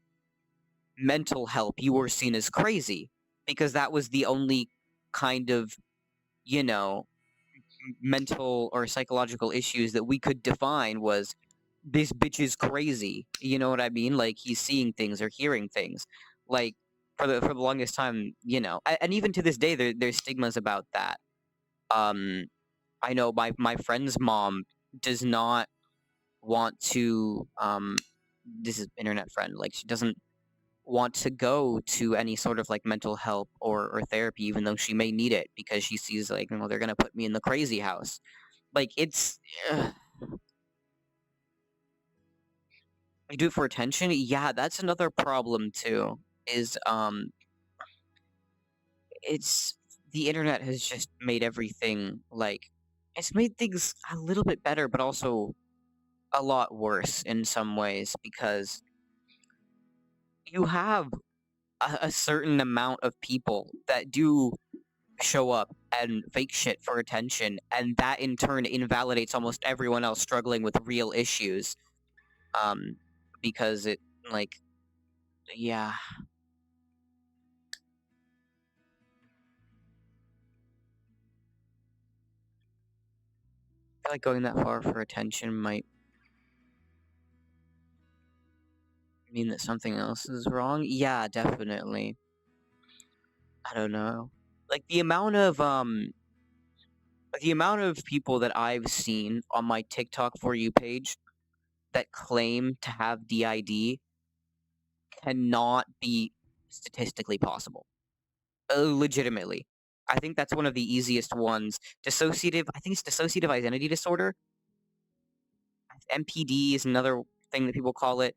mental help, you were seen as crazy because that was the only kind of you know mental or psychological issues that we could define was this bitch is crazy. You know what I mean? Like he's seeing things or hearing things. Like for the longest time, and even to this day, there's stigmas about that. Um, I know my friend's mom does not want to. This is internet friend. Like she doesn't want to go to any sort of like mental help or therapy, even though she may need it because she sees like they're gonna put me in the crazy house. Like it's. You do it for attention? Yeah, that's another problem too. Is it's the internet has just made everything like it's made things a little bit better, but also a lot worse in some ways because you have a certain amount of people that do show up and fake shit for attention, and that in turn invalidates almost everyone else struggling with real issues. Um, because it like yeah, I feel like going that far for attention might mean that something else is wrong. Yeah, definitely. I don't know. Like the amount of people that I've seen on my TikTok for you page that claim to have DID cannot be statistically possible. Legitimately. I think that's one of the easiest ones. I think it's dissociative identity disorder. MPD is another thing that people call it.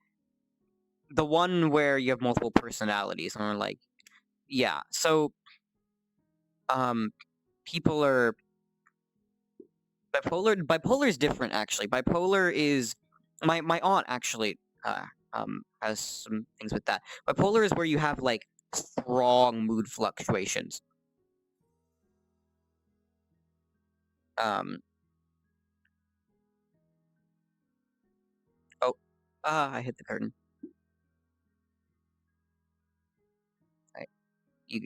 The one where you have multiple personalities, and like, yeah. So, um, people are bipolar is different actually. Bipolar is my aunt actually has some things with that. Bipolar is where you have like strong mood fluctuations. Um oh I hit the curtain. Right. You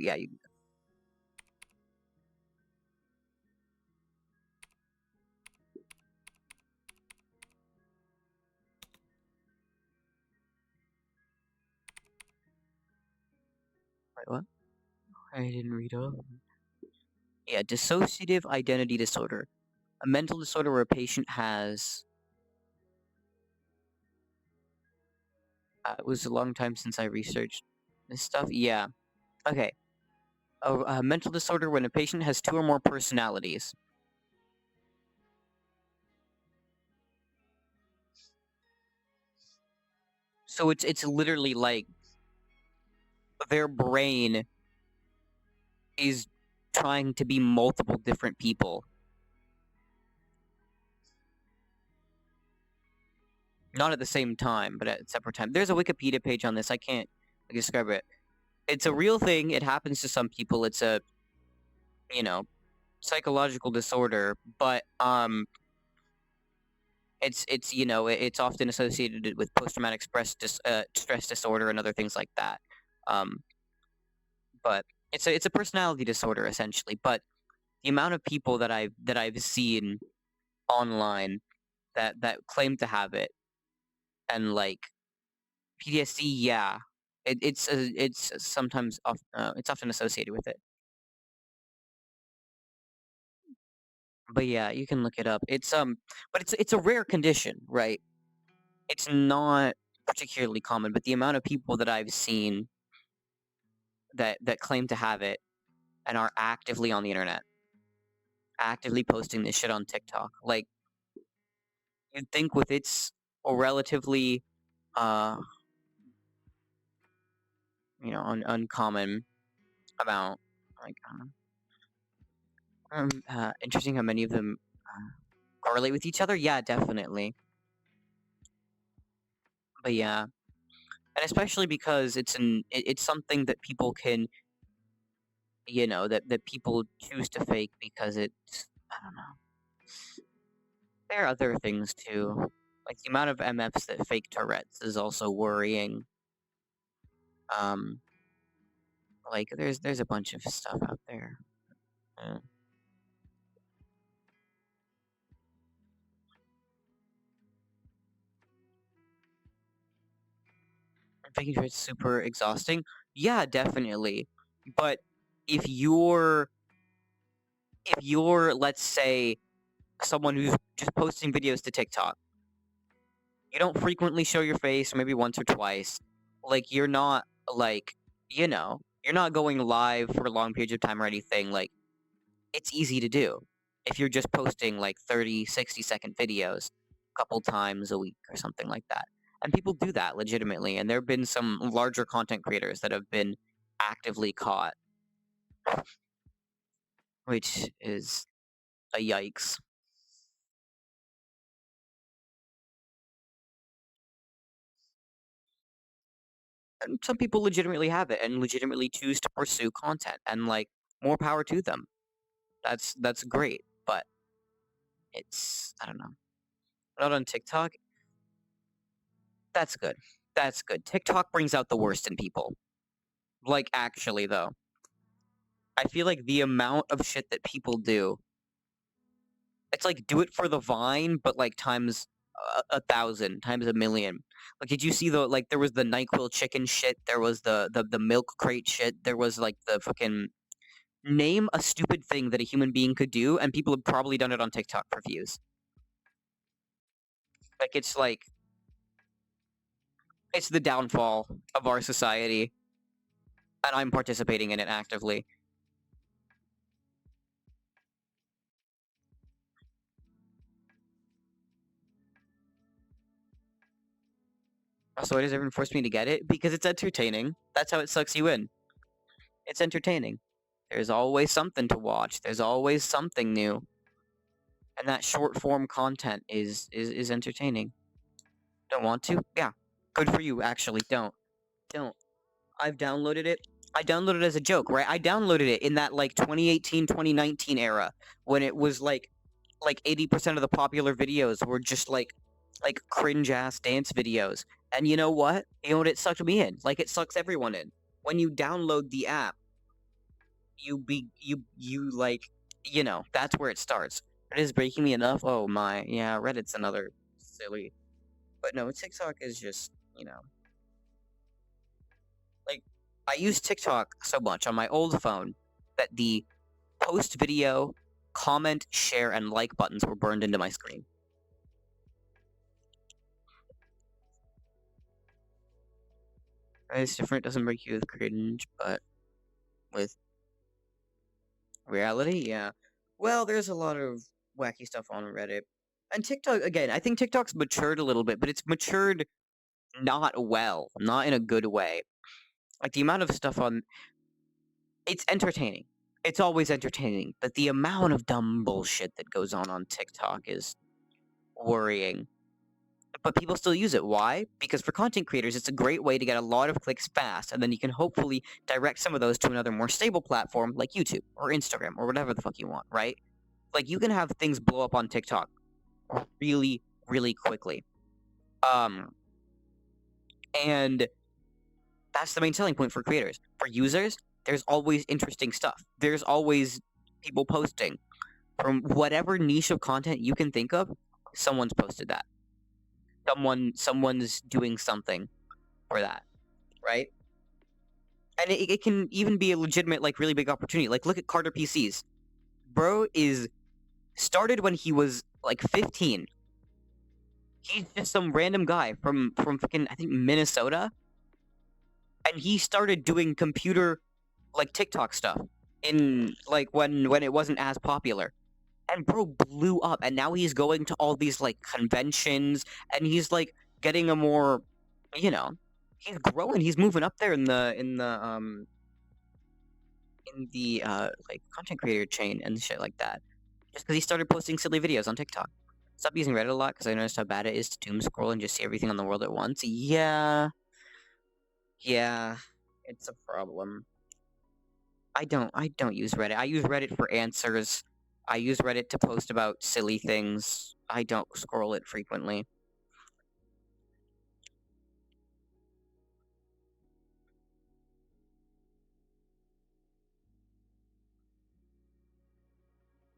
wait, what? I didn't read up. Yeah, dissociative identity disorder. A mental disorder where a patient has it was a long time since I researched this stuff. Yeah. Okay. A mental disorder when a patient has two or more personalities. So it's literally like their brain is trying to be multiple different people, not at the same time, but at separate times. There's a Wikipedia page on this. I can't describe it. It's a real thing. It happens to some people. It's a you know psychological disorder, but It's you know it's often associated with post-traumatic stress disorder and other things like that. Um, but it's a personality disorder essentially. But the amount of people that I've seen online that claim to have it and like PTSD, yeah, it's sometimes it's often associated with it. But yeah, you can look it up. But it's a rare condition, right? It's not particularly common, but the amount of people that I've seen that claim to have it and are actively on the internet, actively posting this shit on TikTok, like you'd think with its a relatively uh uncommon amount, like interesting how many of them correlate with each other. Yeah, definitely. But yeah, and especially because it's something that people can that people choose to fake because it's I don't know. There are other things too. Like the amount of MFs that fake Tourette's is also worrying. Um, like there's a bunch of stuff out there. Uh, Faking Tourette's super exhausting. Yeah, definitely. But if you're let's say someone who's just posting videos to TikTok, you don't frequently show your face, or maybe once or twice. Like you're not like you're not going live for long periods of time or anything. Like it's easy to do if you're just posting like 30, 60-second videos a couple times a week or something like that. And people do that legitimately. And there have been some larger content creators that have been actively caught, which is a yikes. And some people legitimately have it and legitimately choose to pursue content, and like more power to them. That's great, but it's I don't know. Not on TikTok. That's good. That's good. TikTok brings out the worst in people. Like actually though. I feel like the amount of shit that people do, it's like do it for the Vine, but like times 1,000, times 1,000,000. Like, did you see there was the NyQuil chicken shit, there was the milk crate shit, there was like the fucking name a stupid thing that a human being could do, and people have probably done it on TikTok for views. Like it's the downfall of our society, and I'm participating in it actively. So why does everyone force me to get it? Because it's entertaining. That's how it sucks you in. It's entertaining. There's always something to watch. There's always something new. And that short form content is entertaining. Don't want to? Yeah. Good for you, actually. Don't. Don't. I've downloaded it. I downloaded it as a joke, right? I downloaded it in that like 2018, 2019 era when it was like 80% of the popular videos were just like cringe ass dance videos. And you know what? You know what it sucked me in? Like it sucks everyone in. When you download the app, you like that's where it starts. It is breaking me enough. Oh my, yeah, Reddit's another silly. But no, TikTok is just like I use TikTok so much on my old phone that the post video, comment, share, and like buttons were burned into my screen. It's different. Doesn't break you with cringe, but with reality, yeah. Well, there's a lot of wacky stuff on Reddit. And TikTok, again, I think TikTok's matured a little bit, but it's matured not well, not in a good way. Like the amount of stuff on it's entertaining. It's always entertaining, but the amount of dumb bullshit that goes on TikTok is worrying. But people still use it. Why? Because for content creators, it's a great way to get a lot of clicks fast, and then you can hopefully direct some of those to another more stable platform like YouTube or Instagram or whatever the fuck you want, right? Like you can have things blow up on TikTok really, really quickly. And that's the main selling point for creators. For users, there's always interesting stuff. There's always people posting. From whatever niche of content you can think of, someone's posted that. Someone's doing something for that, right? And it can even be a legitimate, like, really big opportunity. Like, look at Carter PCs. Bro is started when he was like 15. He's just some random guy from fucking, I think, Minnesota, and he started doing computer, like, TikTok stuff in, like, when it wasn't as popular. And bro blew up, and now he's going to all these, like, conventions, and he's, like, getting a more, you know, he's growing. He's moving up there in the like, content creator chain and shit like that. Just because he started posting silly videos on TikTok. Stop using Reddit a lot because I noticed how bad it is to doom scroll and just see everything on the world at once. Yeah, it's a problem. I don't use Reddit. I use Reddit for answers. I use Reddit to post about silly things. I don't scroll it frequently.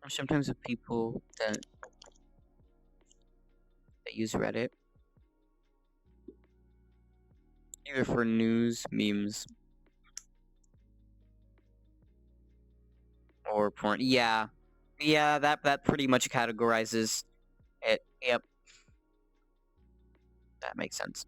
Sometimes with people that use Reddit, either for news, memes, or porn. Yeah, that pretty much categorizes it. Yep, that makes sense.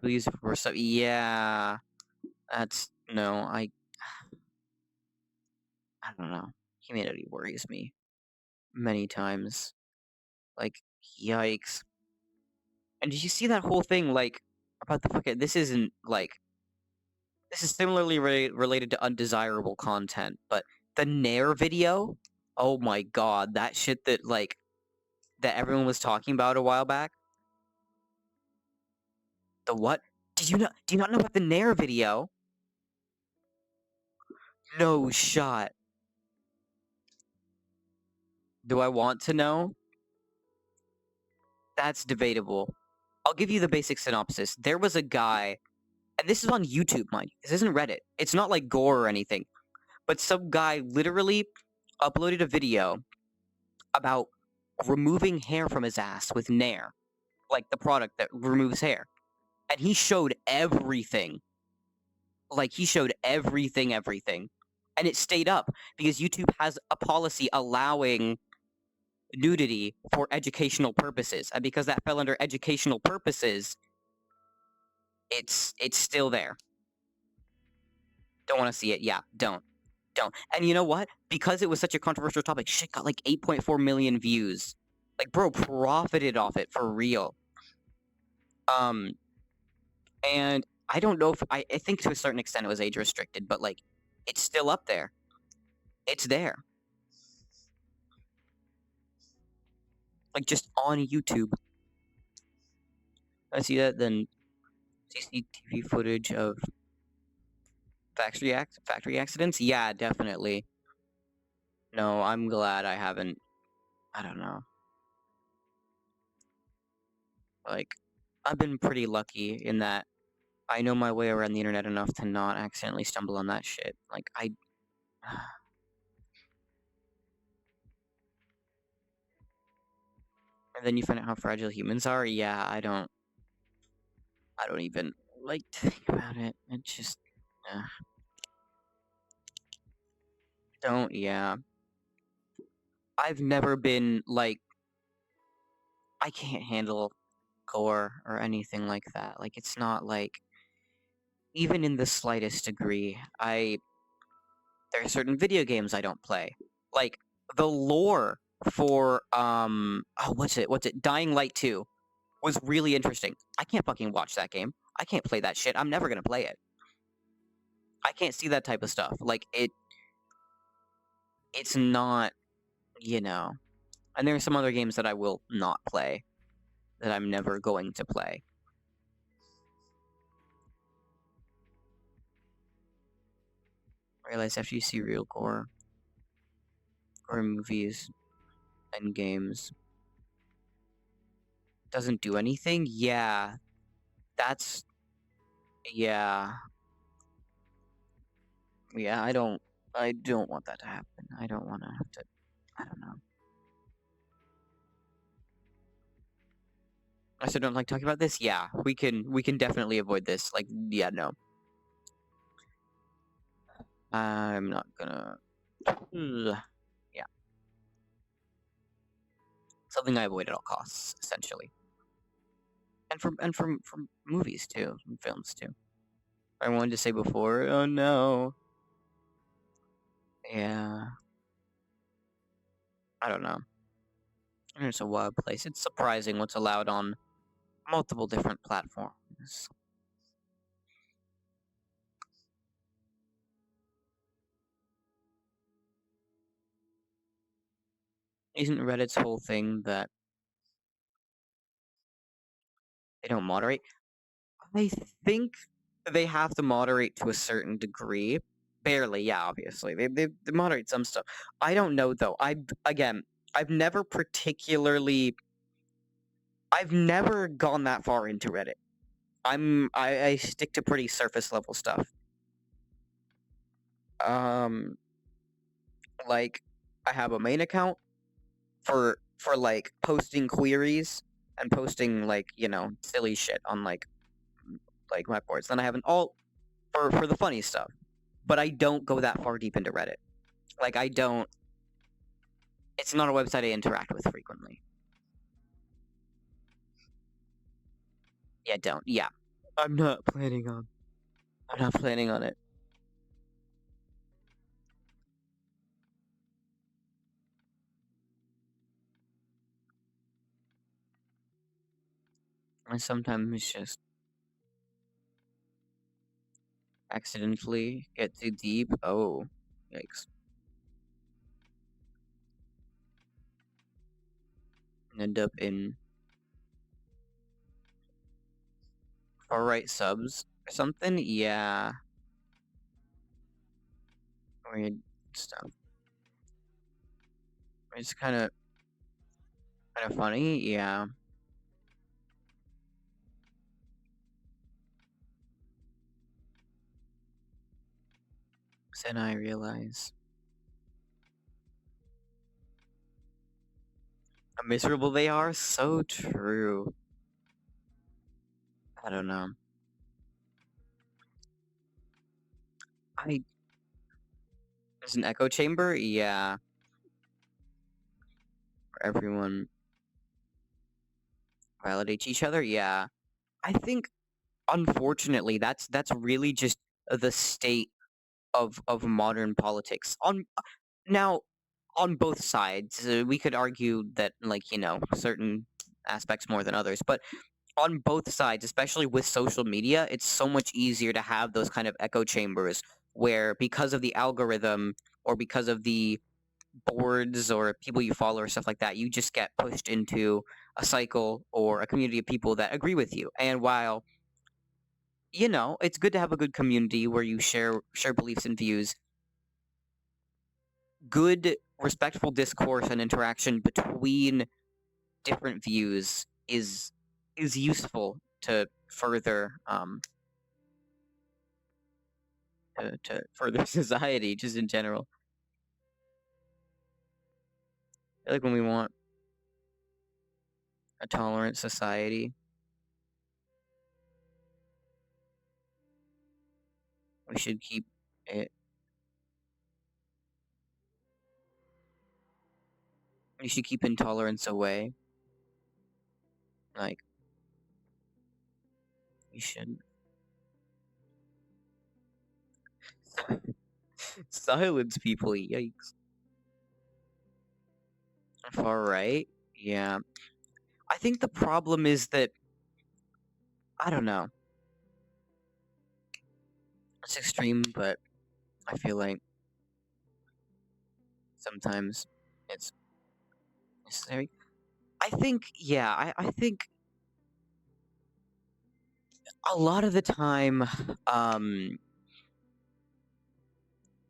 Please for so yeah. That's no, I don't know. Humanity worries me many times. Like, yikes. And did you see that whole thing, like, about the fucking, this isn't, like, this is similarly related to undesirable content, but the Nair video, oh my god, that shit that, like, that everyone was talking about a while back. The what? Do you not know about the Nair video? No shot. Do I want to know? That's debatable. I'll give you the basic synopsis. There was a guy, and this is on YouTube, mind you. This isn't Reddit. It's not like gore or anything. But some guy literally uploaded a video about removing hair from his ass with Nair, like the product that removes hair. And he showed everything. Like, he showed everything. And it stayed up because YouTube has a policy allowing nudity for educational purposes. And because that fell under educational purposes, it's still there. Don't want to see it. Yeah, don't. And you know what? Because it was such a controversial topic, shit got like 8.4 million views. Like, bro profited off it for real. And I don't know if I think to a certain extent it was age restricted, but like, it's still up there. It's there. Like, just on YouTube. I see that, then CCTV footage of factory accidents? Yeah, definitely. No, I'm glad I haven't. I don't know. Like, I've been pretty lucky in that I know my way around the internet enough to not accidentally stumble on that shit. Like, and then you find out how fragile humans are? Yeah, I don't even like to think about it. It just don't, yeah. I've never been, like, I can't handle gore or anything like that. Like, it's not like, even in the slightest degree, there are certain video games I don't play. Like, the lore for, what's it? Dying Light 2 was really interesting. I can't fucking watch that game. I can't play that shit. I'm never gonna play it. I can't see that type of stuff. Like, it's not, you know. And there are some other games that I will not play, that I'm never going to play. I realize after you see real gore movies and games, doesn't do anything. Yeah, that's yeah, yeah. I don't want that to happen. I don't want to have to. I don't know. I still don't like talking about this. Yeah, we can definitely avoid this. Like, yeah, no, I'm not gonna. Ugh. Yeah, something I avoid at all costs, essentially, and from movies too, from films too. I wanted to say before. Oh no. Yeah, I don't know. It's a wild place. It's surprising what's allowed on multiple different platforms. Isn't Reddit's whole thing that they don't moderate? I think they have to moderate to a certain degree. Barely, yeah, obviously. They moderate some stuff. I don't know though. Again, I've never particularly I've never gone that far into Reddit. I stick to pretty surface level stuff. Um like I have a main account for like posting queries and posting like, silly shit on like my boards. Then I have an alt for the funny stuff. But I don't go that far deep into Reddit. Like I don't. It's not a website I interact with frequently. Yeah, don't. Yeah, I'm not planning on. I'm not planning on it. I sometimes just accidentally get too deep. Oh, yikes! And end up in far right subs or something. Yeah, weird stuff. It's kind of funny. Yeah. Then I realize how miserable they are. So true. I don't know. I There's an echo chamber. Yeah, where everyone validates each other. Yeah, I think unfortunately that's really just the state of modern politics. Now on both sides, we could argue that like certain aspects more than others, but on both sides, especially with social media, it's so much easier to have those kind of echo chambers where because of the algorithm or because of the boards or people you follow or stuff like that, you just get pushed into a cycle or a community of people that agree with you. And while it's good to have a good community where you share beliefs and views, good respectful discourse and interaction between different views is useful to further to further society just in general. I feel like when we want a tolerant society, we should keep it we should keep intolerance away. Like we should silence people. Yikes. Far right. Yeah. I think the problem is that I don't know. It's extreme, but I feel like sometimes it's necessary. I think yeah, I think a lot of the time, um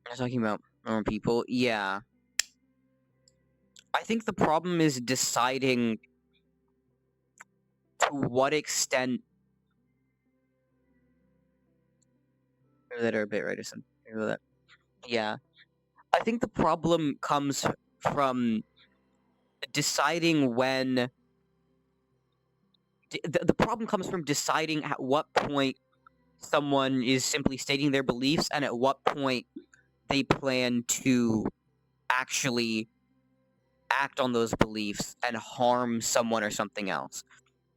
We're talking about normal people. Yeah. I think the problem is deciding to what extent that are a bit reticent. Yeah. I think the problem comes from deciding when the problem comes from deciding at what point someone is simply stating their beliefs and at what point they plan to actually act on those beliefs and harm someone or something else.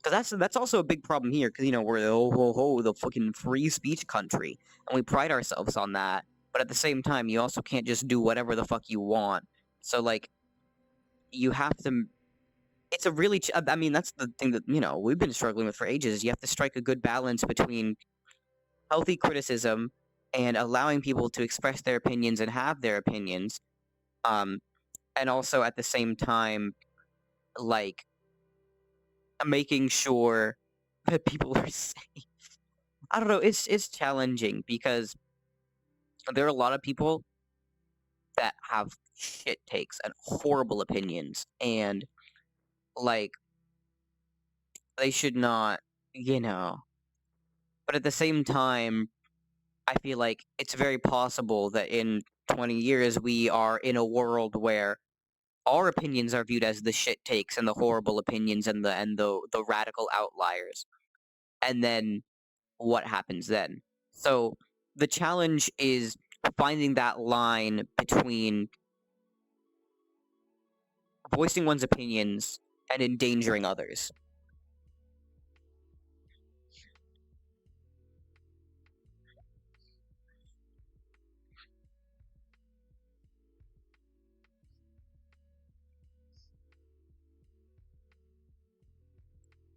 Because that's also a big problem here. Because we're the fucking free speech country, and we pride ourselves on that. But at the same time, you also can't just do whatever the fuck you want. So like, you have to. It's a really. I mean, that's the thing that we've been struggling with for ages. You have to strike a good balance between healthy criticism and allowing people to express their opinions and have their opinions. And also at the same time, like making sure that people are safe. I don't know. It's challenging because there are a lot of people that have shit takes and horrible opinions, and like they should not, you know. But at the same time, I feel like it's very possible that in 20 years we are in a world where our opinions are viewed as the shit takes and the horrible opinions and the radical outliers. And then what happens then? So the challenge is finding that line between voicing one's opinions and endangering others.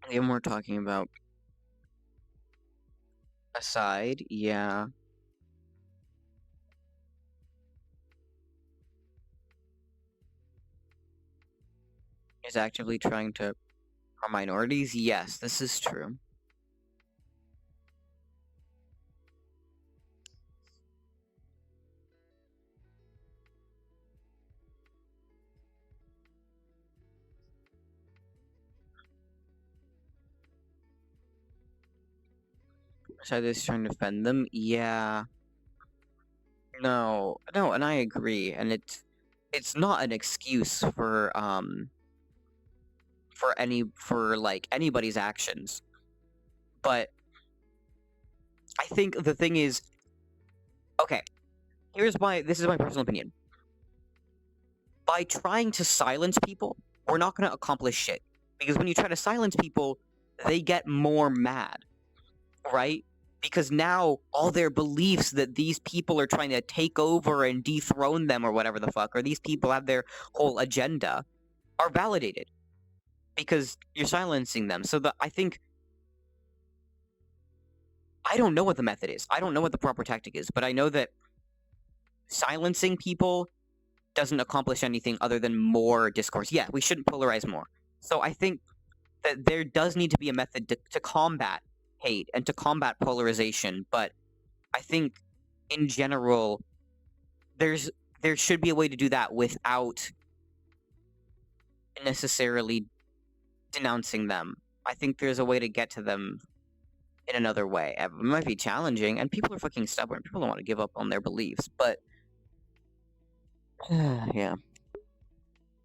And we're talking about aside, yeah, is actively trying to harm minorities. Yes, this is true. Aside is trying to defend them. Yeah, no, and I agree, and it's not an excuse for like anybody's actions, but I think the thing is, okay, this is my personal opinion. By trying to silence people, we're not going to accomplish shit. Because when you try to silence people, they get more mad, right? Because now all their beliefs that these people are trying to take over and dethrone them or whatever the fuck, or these people have their whole agenda, are validated. Because you're silencing them. So I think I don't know what the method is. I don't know what the proper tactic is, but I know that silencing people doesn't accomplish anything other than more discourse. Yeah, we shouldn't polarize more. So I think that there does need to be a method to combat hate and to combat polarization, but I think in general there should be a way to do that without necessarily denouncing them. I think there's a way to get to them in another way. It might be challenging, and people are fucking stubborn. People don't want to give up on their beliefs, but yeah.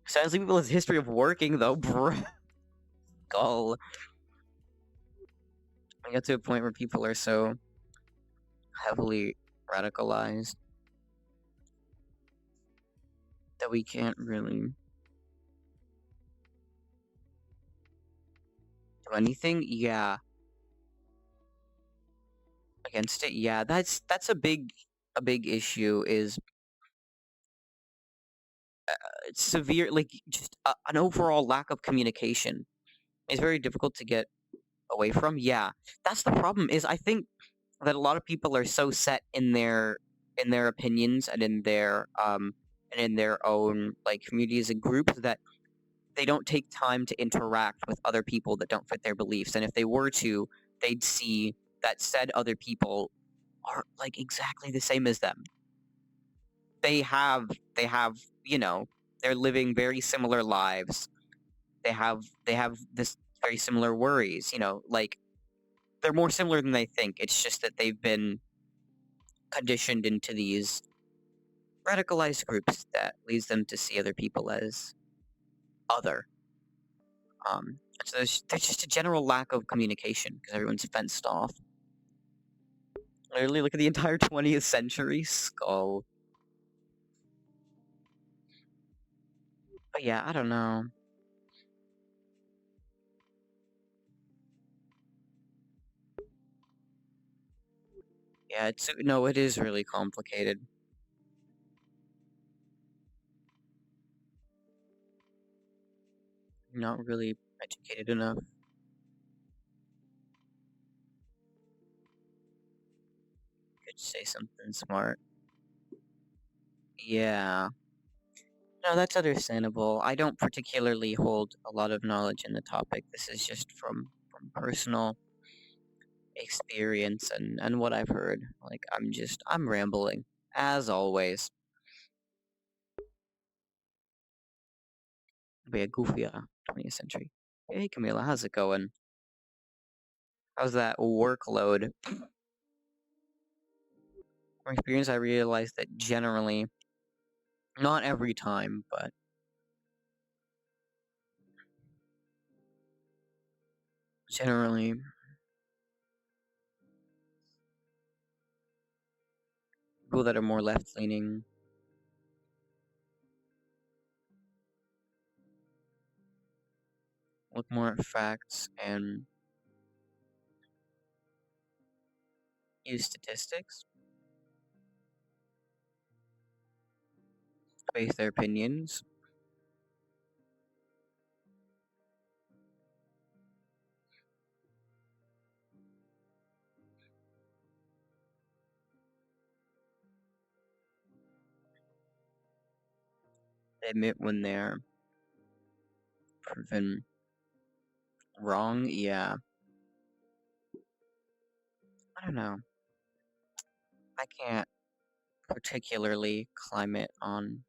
Silently people has a history of working though, bro. Gull. I get to a point where people are so heavily radicalized that we can't really do anything. Yeah, against it. Yeah, that's a big issue. Is severe, like just an overall lack of communication. It's very difficult to get away from. Yeah, that's the problem. Is I think that a lot of people are so set in their opinions and in their own like communities and groups that they don't take time to interact with other people that don't fit their beliefs. And if they were to, they'd see that said other people are like exactly the same as them. they have they have you know they're living very similar lives. They have this very similar worries. Like they're more similar than they think. It's just that they've been conditioned into these radicalized groups that leads them to see other people as other. So there's just a general lack of communication because everyone's fenced off. Literally, look at the entire 20th century skull. But yeah, I don't know. Yeah, it is really complicated. Not really educated enough. Could say something smart. Yeah. No, that's understandable. I don't particularly hold a lot of knowledge in the topic. This is just from personal experience and what I've heard. Like I'm rambling as always. Be a goofy 20th century. Hey Camila, how's it going? How's that workload? From experience, I realized that generally, not every time, but generally, people that are more left-leaning look more at facts and use statistics, base their opinions. They admit when they're proven wrong. Yeah, I don't know. I can't particularly climb it on.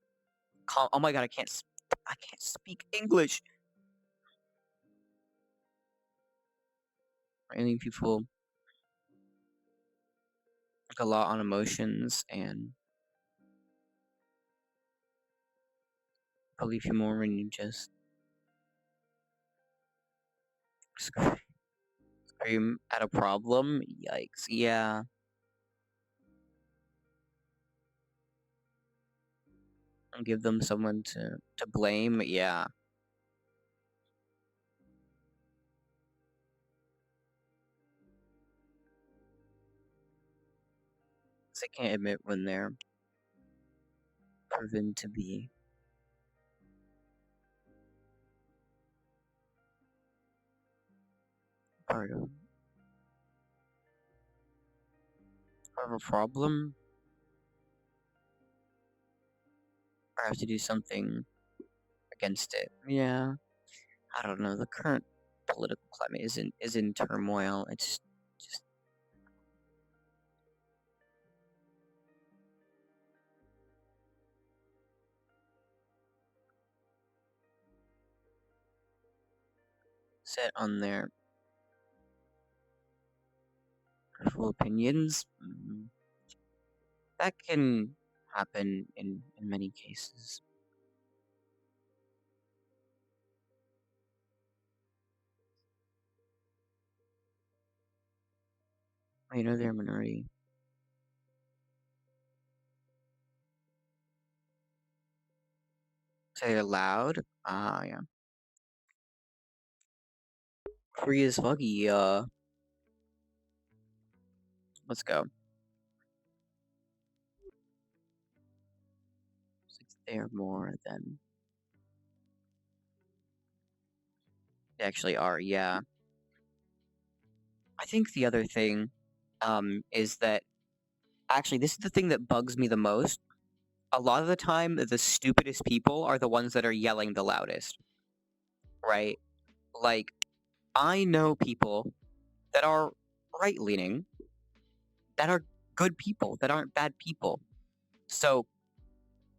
Oh my god, I can't speak English. I think people work a lot on emotions and believe you more when you just scream at a problem. Yikes. Yeah. And give them someone to blame. Yeah. 'Cause they can't admit when they're proven to be part of a problem or have to do something against it. Yeah. I don't know. The current political climate is in turmoil. It's just set on their full opinions. That can happen in many cases. They're a minority. Say it loud. Ah, yeah. Free as fuggy. Let's go. They are more than they actually are. Yeah. I think the other thing, is that actually this is the thing that bugs me the most. A lot of the time, the stupidest people are the ones that are yelling the loudest, right? Like, I know people that are right leaning, that are good people, that aren't bad people. So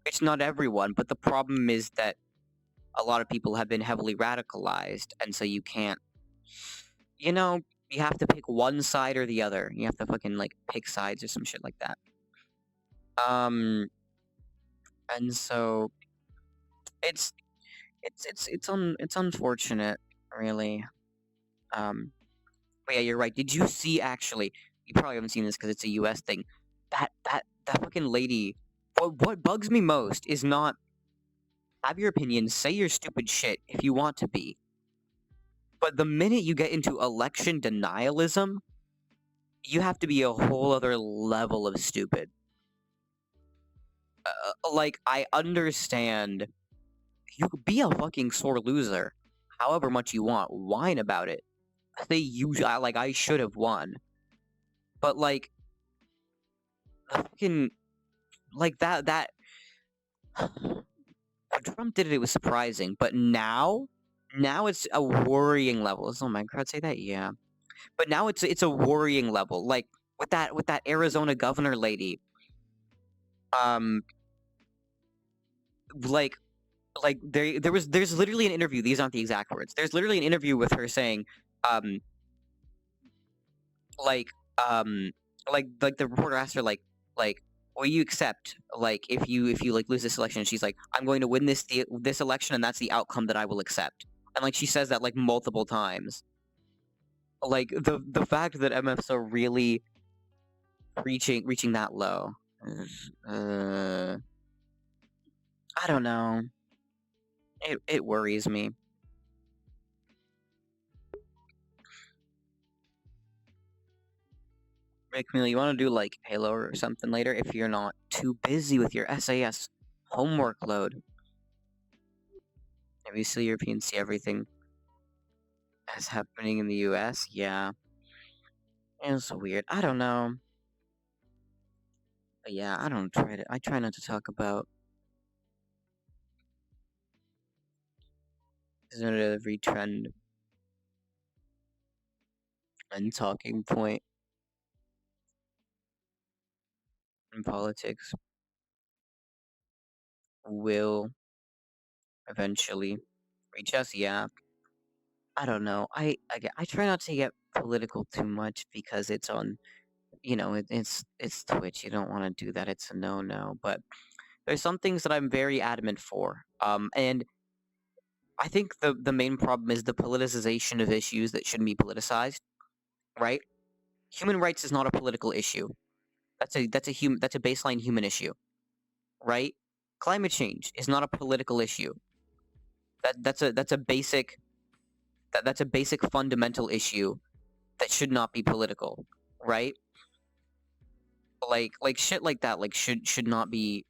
It's not everyone, but the problem is that a lot of people have been heavily radicalized, and so you can't, you know, you have to pick one side or the other. You have to fucking like pick sides or some shit like that. Um, and so it's it's unfortunate, really. Um, but yeah, you're right. Did you see actually? You probably haven't seen this because it's a U.S. thing. That fucking lady. What bugs me most is not have your opinion, say your stupid shit if you want to be. But the minute you get into election denialism, you have to be a whole other level of stupid. Like, I understand you could be a fucking sore loser, however much you want, whine about it. Say I should have won, but like the fucking like that when Trump did it, it was surprising, but now it's a worrying level. Does Minecraft say that? Yeah, but now it's a worrying level. Like with that Arizona governor lady, um, like there's literally an interview. These aren't the exact words. There's literally an interview with her saying, um, like um, like the reporter asked her like will you accept like if you like lose this election? And she's like, I'm going to win this election, and that's the outcome that I will accept. And like she says that like multiple times. Like the fact that MFs are really reaching that low. Uh, I don't know. It worries me. Rick Miller, you want to do like Halo or something later if you're not too busy with your SAS homework load. Have you still Europeans see everything that's happening in the US? Yeah. It's weird. I don't know. But yeah, I try not to talk about every trend and talking point in politics will eventually reach us. Yeah. I don't know. I try not to get political too much because it's on, it's Twitch. You don't want to do that. It's a no. But there's some things that I'm very adamant for. And I think the main problem is the politicization of issues that shouldn't be politicized, right? Human rights is not a political issue. That's a baseline human issue, right? Climate change is not a political issue. That's a basic that's a basic fundamental issue that should not be political, right? Like shit like that like should not be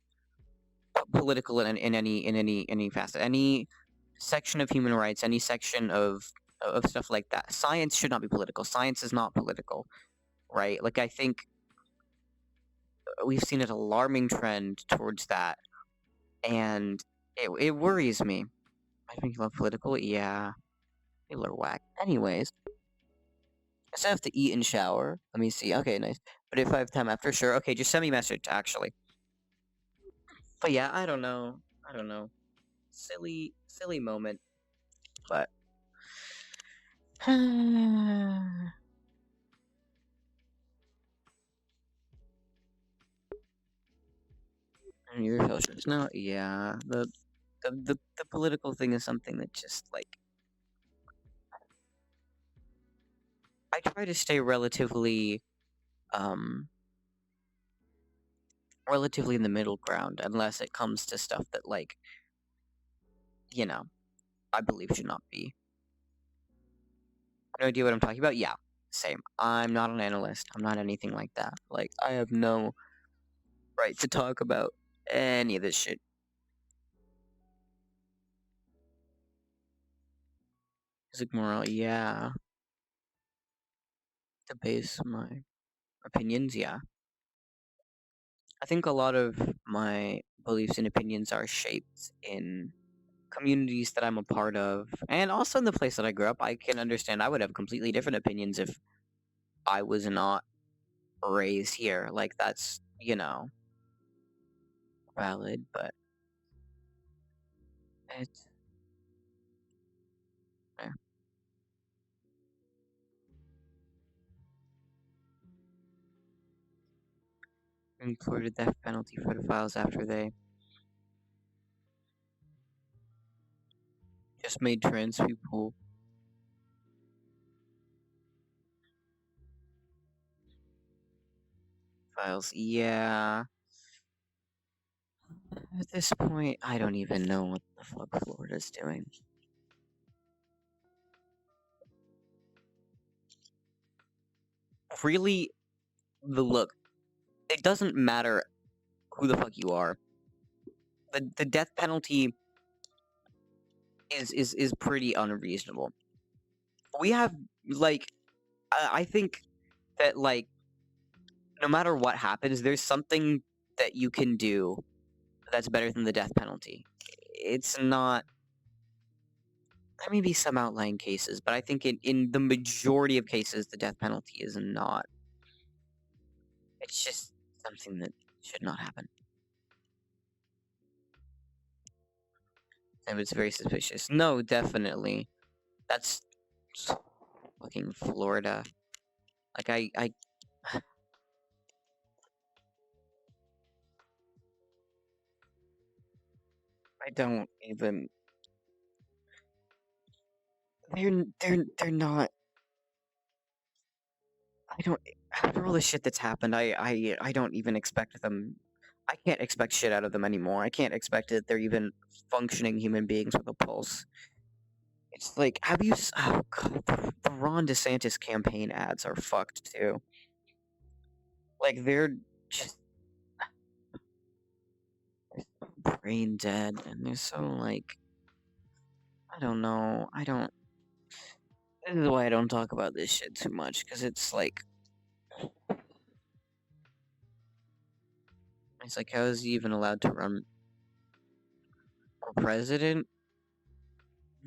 political in any facet. Any section of human rights, any section of stuff like that. Science should not be political. Science is not political, right? Like I think we've seen an alarming trend towards that, and it worries me. I think you love political, yeah. People are whack. Anyways, I still have to eat and shower. Let me see. Okay, nice. But if I have time after, sure. Okay, just send me a message actually. But yeah, I don't know. I don't know. Silly moment, but. Your socials. No, yeah. The political thing is something that just like I try to stay um relatively in the middle ground unless it comes to stuff that like, you know, I believe should not be. No idea what I'm talking about? Yeah. Same. I'm not an analyst. I'm not anything like that. Like I have no right to talk about any of this shit. Music moral, yeah. To base my opinions, yeah. I think a lot of my beliefs and opinions are shaped in communities that I'm a part of, and also in the place that I grew up. I can understand I would have completely different opinions if I was not raised here. Like that's valid, but It's there. Included death penalty for the files after they just made trans people files. Yeah. At this point, I don't even know what the fuck Florida's doing. Really, look, it doesn't matter who the fuck you are. The death penalty is pretty unreasonable. We have like I think that like no matter what happens, there's something that you can do that's better than the death penalty. It's not. There may be some outlying cases, but I think in the majority of cases, the death penalty is not. It's just something that should not happen. And it's very suspicious. No, definitely. That's fucking Florida. Like, I don't even. They're not. I don't. After all the shit that's happened, I don't even expect them. I can't expect shit out of them anymore. I can't expect that they're even functioning human beings with a pulse. It's like, have you? Oh god, the Ron DeSantis campaign ads are fucked too. Like they're just brain dead, and they're so like, I don't know. I don't. This is why I don't talk about this shit too much, because it's like, how is he even allowed to run for president?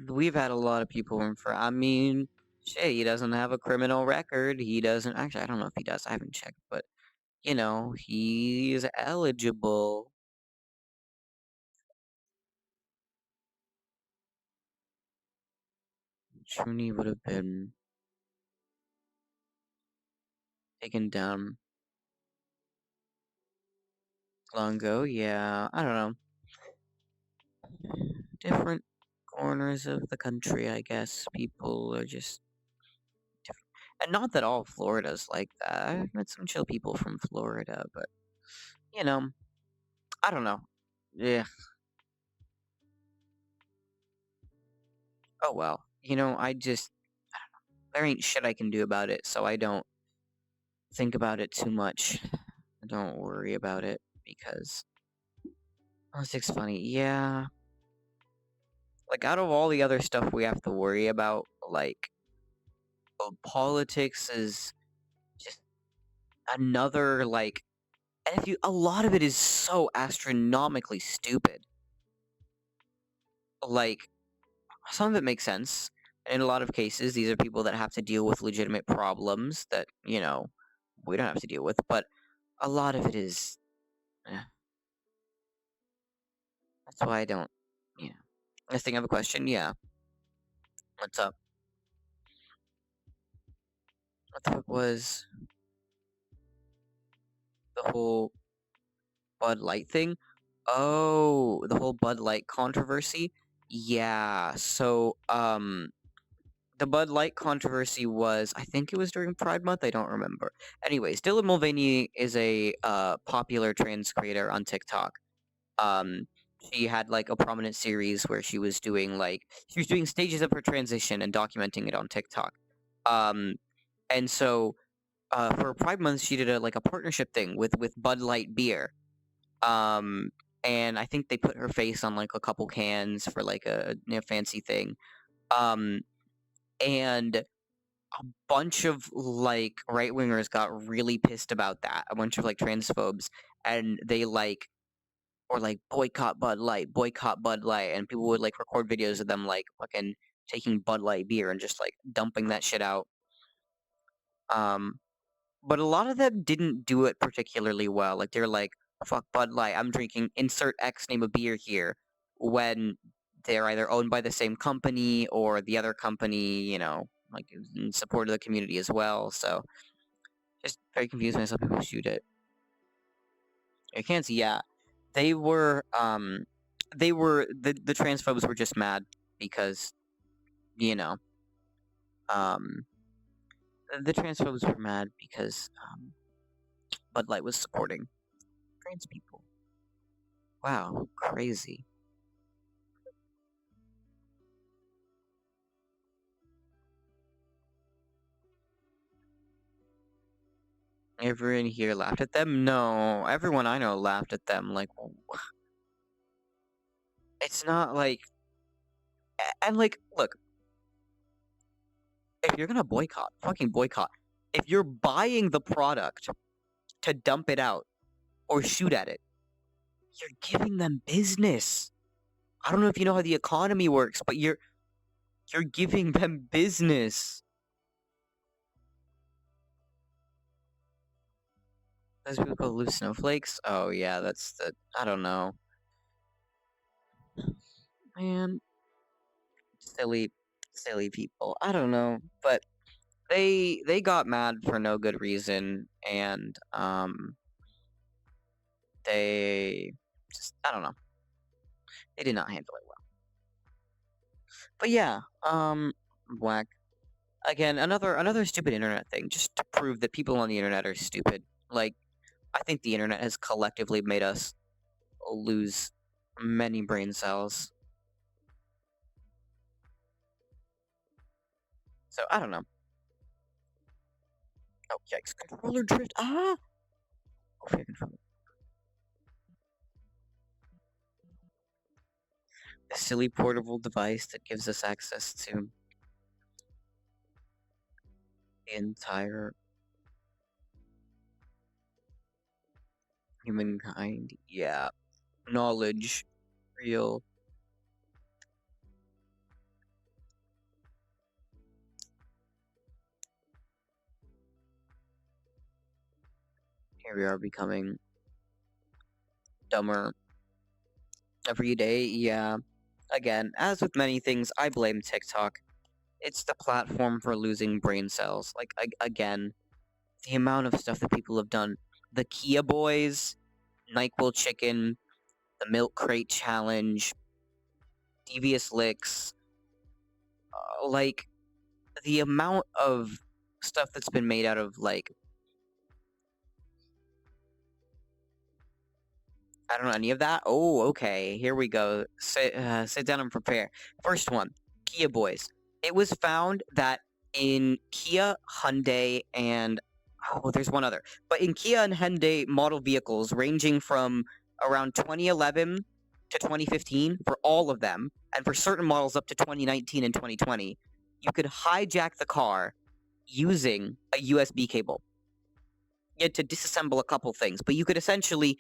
We've had a lot of people run for. I mean, shit, he doesn't have a criminal record. He doesn't. Actually, I don't know if he does. I haven't checked, but he's eligible. Trudy would have been taken down long ago. Yeah, I don't know. Different corners of the country, I guess. People are just different. And not that all Florida's like that. I've met some chill people from Florida, but, you know, I don't know. Yeah. Oh well. I just. There ain't shit I can do about it, so I don't think about it too much. I don't worry about it because politics funny. Yeah. Like out of all the other stuff we have to worry about, like politics is just another like and if you a lot of it is so astronomically stupid. Like some of it makes sense. In a lot of cases, these are people that have to deal with legitimate problems that, we don't have to deal with, but a lot of it is that's why I don't, you know. I think I have a question. Yeah. What's up? What the fuck was the whole Bud Light thing? Oh, the whole Bud Light controversy? Yeah. So, the Bud Light controversy was, I think it was during Pride Month, I don't remember. Anyways, Dylan Mulvaney is a popular trans creator on TikTok. Um, she had like a prominent series where she was doing stages of her transition and documenting it on TikTok. And so for Pride Month, she did a partnership thing with Bud Light beer. And I think they put her face on like a couple cans for like a fancy thing. Um, and a bunch of like right wingers got really pissed about that. A bunch of like transphobes, and they or like boycott Bud Light, and people would like record videos of them like fucking taking Bud Light beer and just like dumping that shit out. Um, but a lot of them didn't do it particularly well. Like they're like, "Fuck Bud Light, I'm drinking insert X name of beer here," when they're either owned by the same company or the other company, like is in support of the community as well. So just very confused when some people shoot it. I can't see. Yeah, they were. The transphobes were just mad because you know um the transphobes were mad because Bud Light was supporting trans people. Wow, crazy. Everyone here laughed at them? No, everyone I know laughed at them. Like, it's not like, and like, look, if you're gonna boycott, fucking boycott. If you're buying the product to dump it out or shoot at it, you're giving them business. I don't know if you know how the economy works, but you're giving them business. Those people call loose snowflakes? Oh yeah, that's the I don't know. Man, silly silly people. I don't know. But they got mad for no good reason and they just I don't know. They did not handle it well. But yeah, whack. Again, another stupid internet thing, just to prove that people on the internet are stupid. Like, I think the internet has collectively made us lose many brain cells. So I don't know. Oh yikes! Controller drift. Ah. Oh, fair controller. A silly portable device that gives us access to the entire humankind. Yeah, knowledge, real. Here we are becoming dumber every day. Yeah. Again, as with many things, I blame TikTok. It's the platform for losing brain cells. Like again, the amount of stuff that people have done. The Kia Boys, NyQuil Chicken, the Milk Crate Challenge, Devious Licks, like the amount of stuff that's been made out of like I don't know any of that. Oh, okay. Here we go. Sit down and prepare. First one, Kia Boys. It was found that in Kia, Hyundai, and there's one other, but in Kia and Hyundai model vehicles ranging from around 2011 to 2015 for all of them, and for certain models up to 2019 and 2020, you could hijack the car using a USB cable. You had to disassemble a couple things, but you could essentially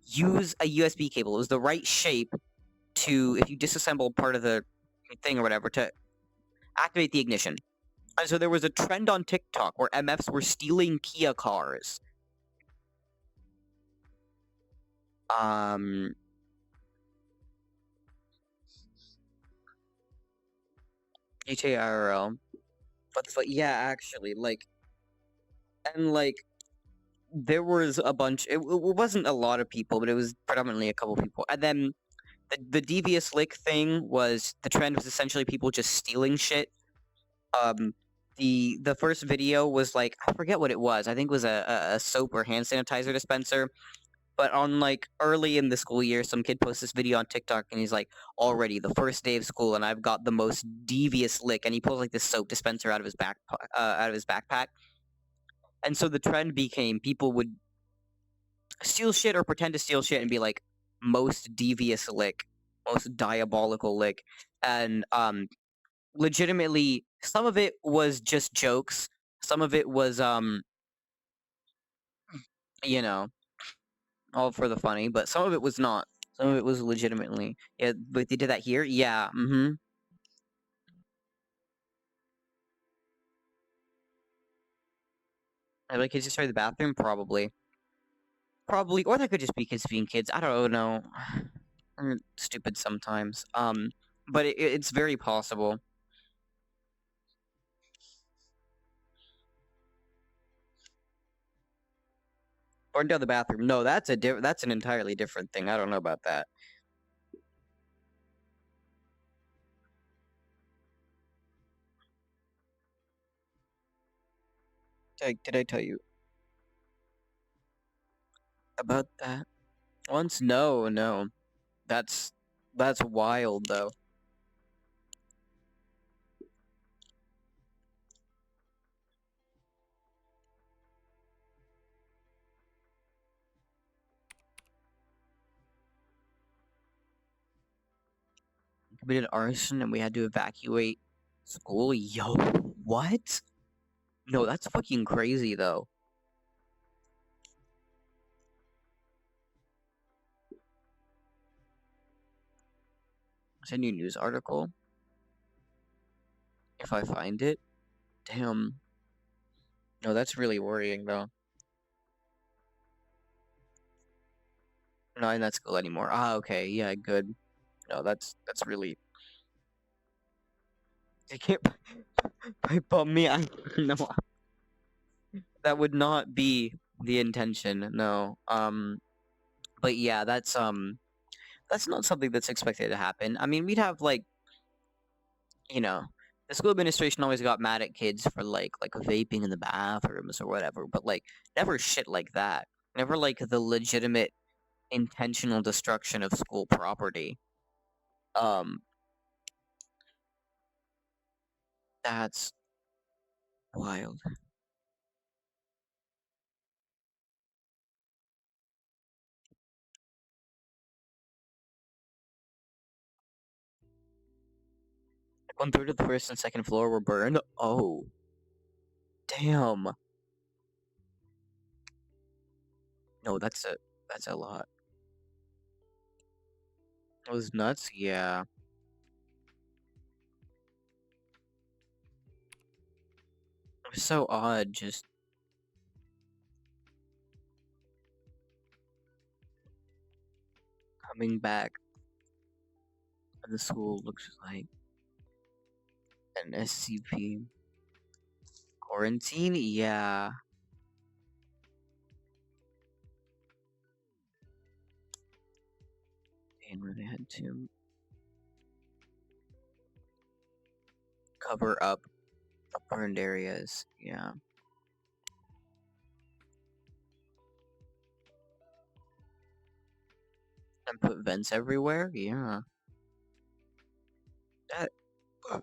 use a USB cable. It was the right shape to, if you disassemble part of the thing or whatever, to activate the ignition. And so there was a trend on TikTok where MFs were stealing Kia cars. HARL. But yeah, actually, like, and like, there was a bunch. It wasn't a lot of people, but it was predominantly a couple people. And then the devious lick thing was the trend was essentially people just stealing shit. The first video was like I forget what it was. I think it was a soap or hand sanitizer dispenser. But on like early in the school year, some kid posts this video on TikTok and he's like, already the first day of school and I've got the most devious lick, and he pulls like this soap dispenser out of his backpack. And so the trend became people would steal shit or pretend to steal shit and be like most devious lick, most diabolical lick. And legitimately some of it was just jokes. Some of it was you know, all for the funny, but some of it was not. Some of it was legitimately. Yeah, but they did that here? Yeah, mm-hmm. Are like kids just started the bathroom? Probably. Probably. Or that could just be kids being kids. I don't know. I'm stupid sometimes. but it's very possible. Burn down the bathroom. No, that's an entirely different thing. I don't know about that. Did I tell you about that once? No, no. That's that's wild though. Committed arson and we had to evacuate school. Yo, what? No, that's fucking crazy though. It's a new news article. If I find it, damn. No, that's really worrying though. Not in that school anymore. Ah, okay, yeah, good. No, that's really. They can't pipe me. I no, that would not be the intention. No. But yeah, that's not something that's expected to happen. I mean, we'd have like, you know, the school administration always got mad at kids for like vaping in the bathrooms or whatever, but like never shit like that. Never like the legitimate intentional destruction of school property. Um, that's wild. Like 1/3 of the first and second floor were burned. Oh, damn. No, that's a lot. It was nuts. Yeah, it was so odd. Just coming back, and the school looks like an SCP quarantine. Yeah, and where they had to cover up the burned areas. Yeah, and put vents everywhere. Yeah, that. I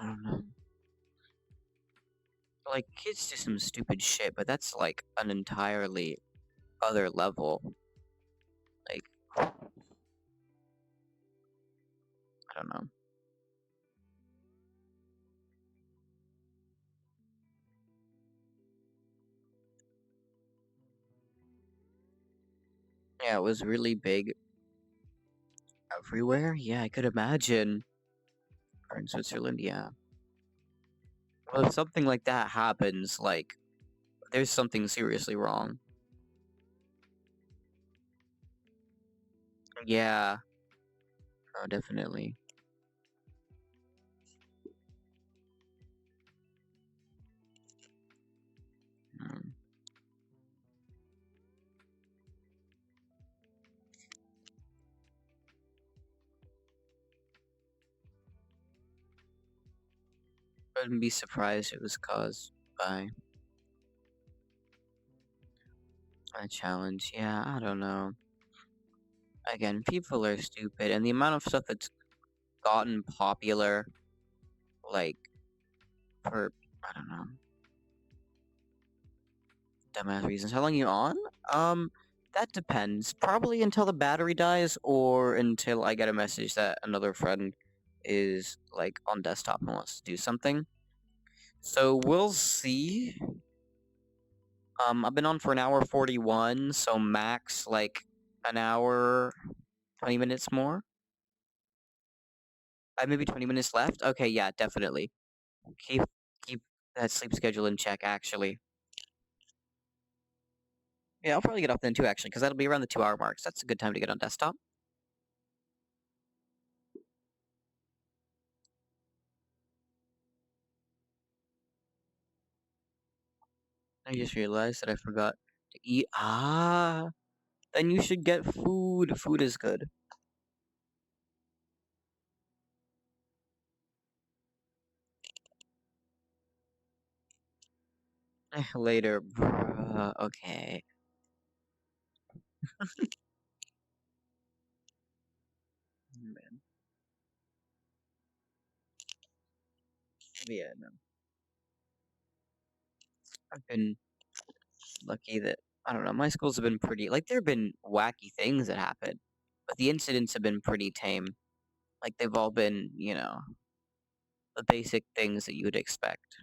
don't know. Like kids do some stupid shit, but that's like an entirely other level. Like I don't know. Yeah, it was really big everywhere. Yeah, I could imagine. Or in Switzerland, yeah. Well, if something like that happens, like there's something seriously wrong. Yeah, oh, definitely. Um, wouldn't be surprised if it was caused by a challenge. Yeah, I don't know. Again, people are stupid, and the amount of stuff that's gotten popular, like for I don't know, dumbass reasons. How long are you on? Um, that depends. Probably until the battery dies, or until I get a message that another friend is like on desktop and wants to do something. So we'll see. I've been on for an hour 41, so max like an hour 20 minutes more. I have maybe 20 minutes left. Okay, yeah, definitely. Keep keep that sleep schedule in check. Actually, yeah, I'll probably get off then too. Actually, because that'll be around the 2 hour mark. So that's a good time to get on desktop. I just realized that I forgot to eat. Ah, then you should get food. Food is good. Later, bruh. Okay. Man, yeah, no. I've been lucky that I don't know. My schools have been pretty like there have been wacky things that happen, but the incidents have been pretty tame. Like they've all been, the basic things that you would expect.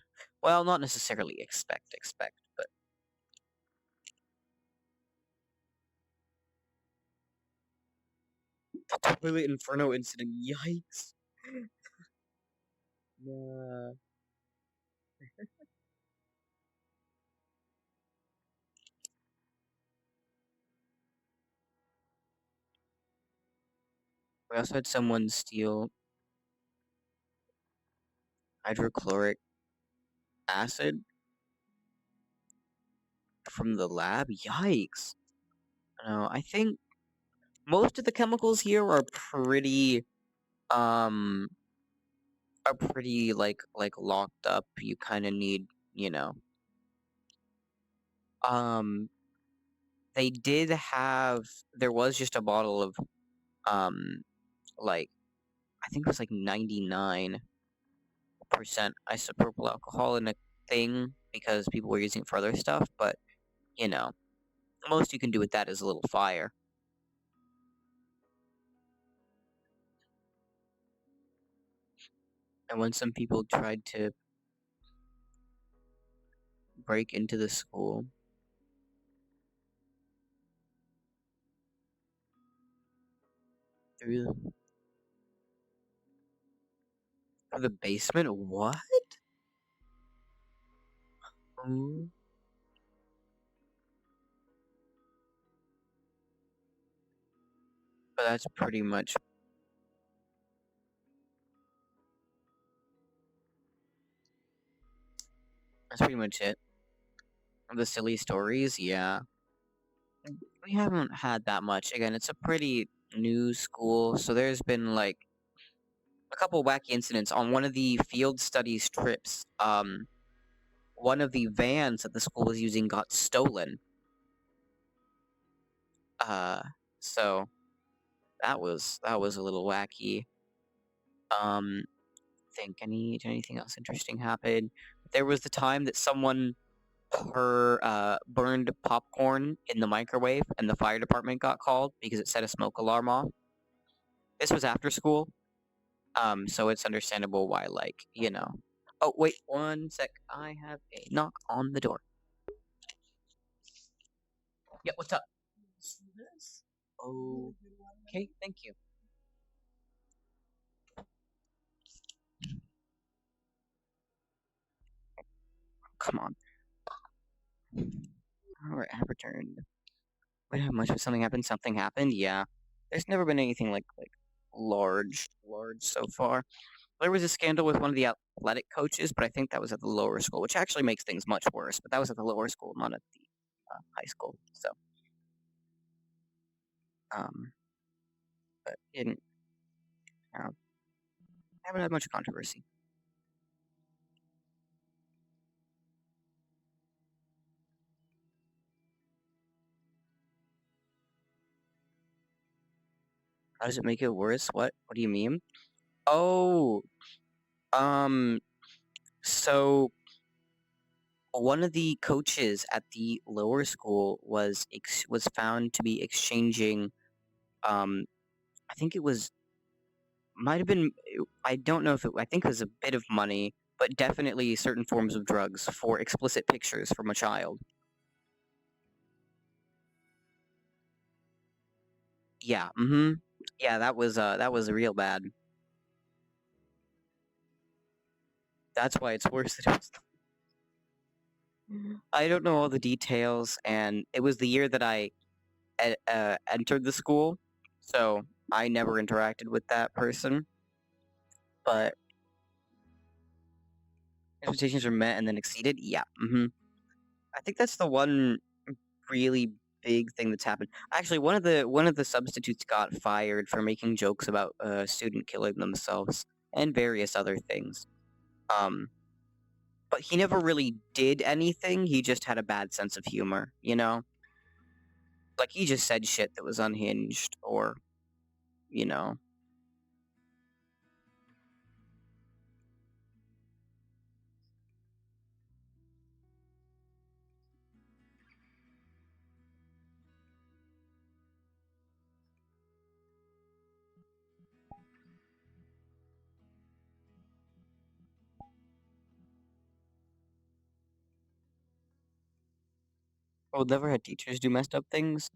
Well, not necessarily expect, but the toilet inferno incident. Yikes. Nah. We also had someone steal hydrochloric acid from the lab. Yikes. No, I think most of the chemicals here um are pretty like locked up. You kind of need, you know. Um they did have there was just a bottle of um like I think it was like 99% isopropyl alcohol in a thing because people were using it for other stuff, but you know, the most you can do with that is a little fire. And when some people tried to break into the school through the basement, what? Mm, but that's pretty much it. The silly stories, yeah. We haven't had that much. Again, it's a pretty new school, so there's been like a couple wacky incidents on one of the field studies trips. One of the vans that the school was using got stolen. Uh, so that was a little wacky. Think anything else interesting happened? There was the time that someone burned popcorn in the microwave, and the fire department got called because it set a smoke alarm off. This was after school, so it's understandable why, like, you know. Oh, wait, one sec. I have a knock on the door. Yeah, what's up? Okay, thank you. Come on. Alright, I have returned. Would have much of something happened? Something happened? Yeah. There's never been anything like large so far. There was a scandal with one of the athletic coaches, but I think that was at the lower school, which actually makes things much worse. But that was at the lower school, not at the high school. So, um, but didn't have, haven't had much controversy. How does it make it worse? What do you mean? Oh, um, so one of the coaches at the lower school was found to be exchanging, um, I think it was might have been I don't know if I think it was a bit of money, but definitely certain forms of drugs for explicit pictures from a child. Yeah, yeah, that was real bad. That's why it's worse than it was. I don't know all the details, and it was the year that I entered the school, so I never interacted with that person. But expectations were met and then exceeded. Yeah, I think that's the one really big thing that's happened. Actually, one of the substitutes got fired for making jokes about a student killing themselves and various other things. Um, but he never really did anything. He just had a bad sense of humor, you know? Like he just said shit that was unhinged or, you know. Oh, never had teachers do messed up things?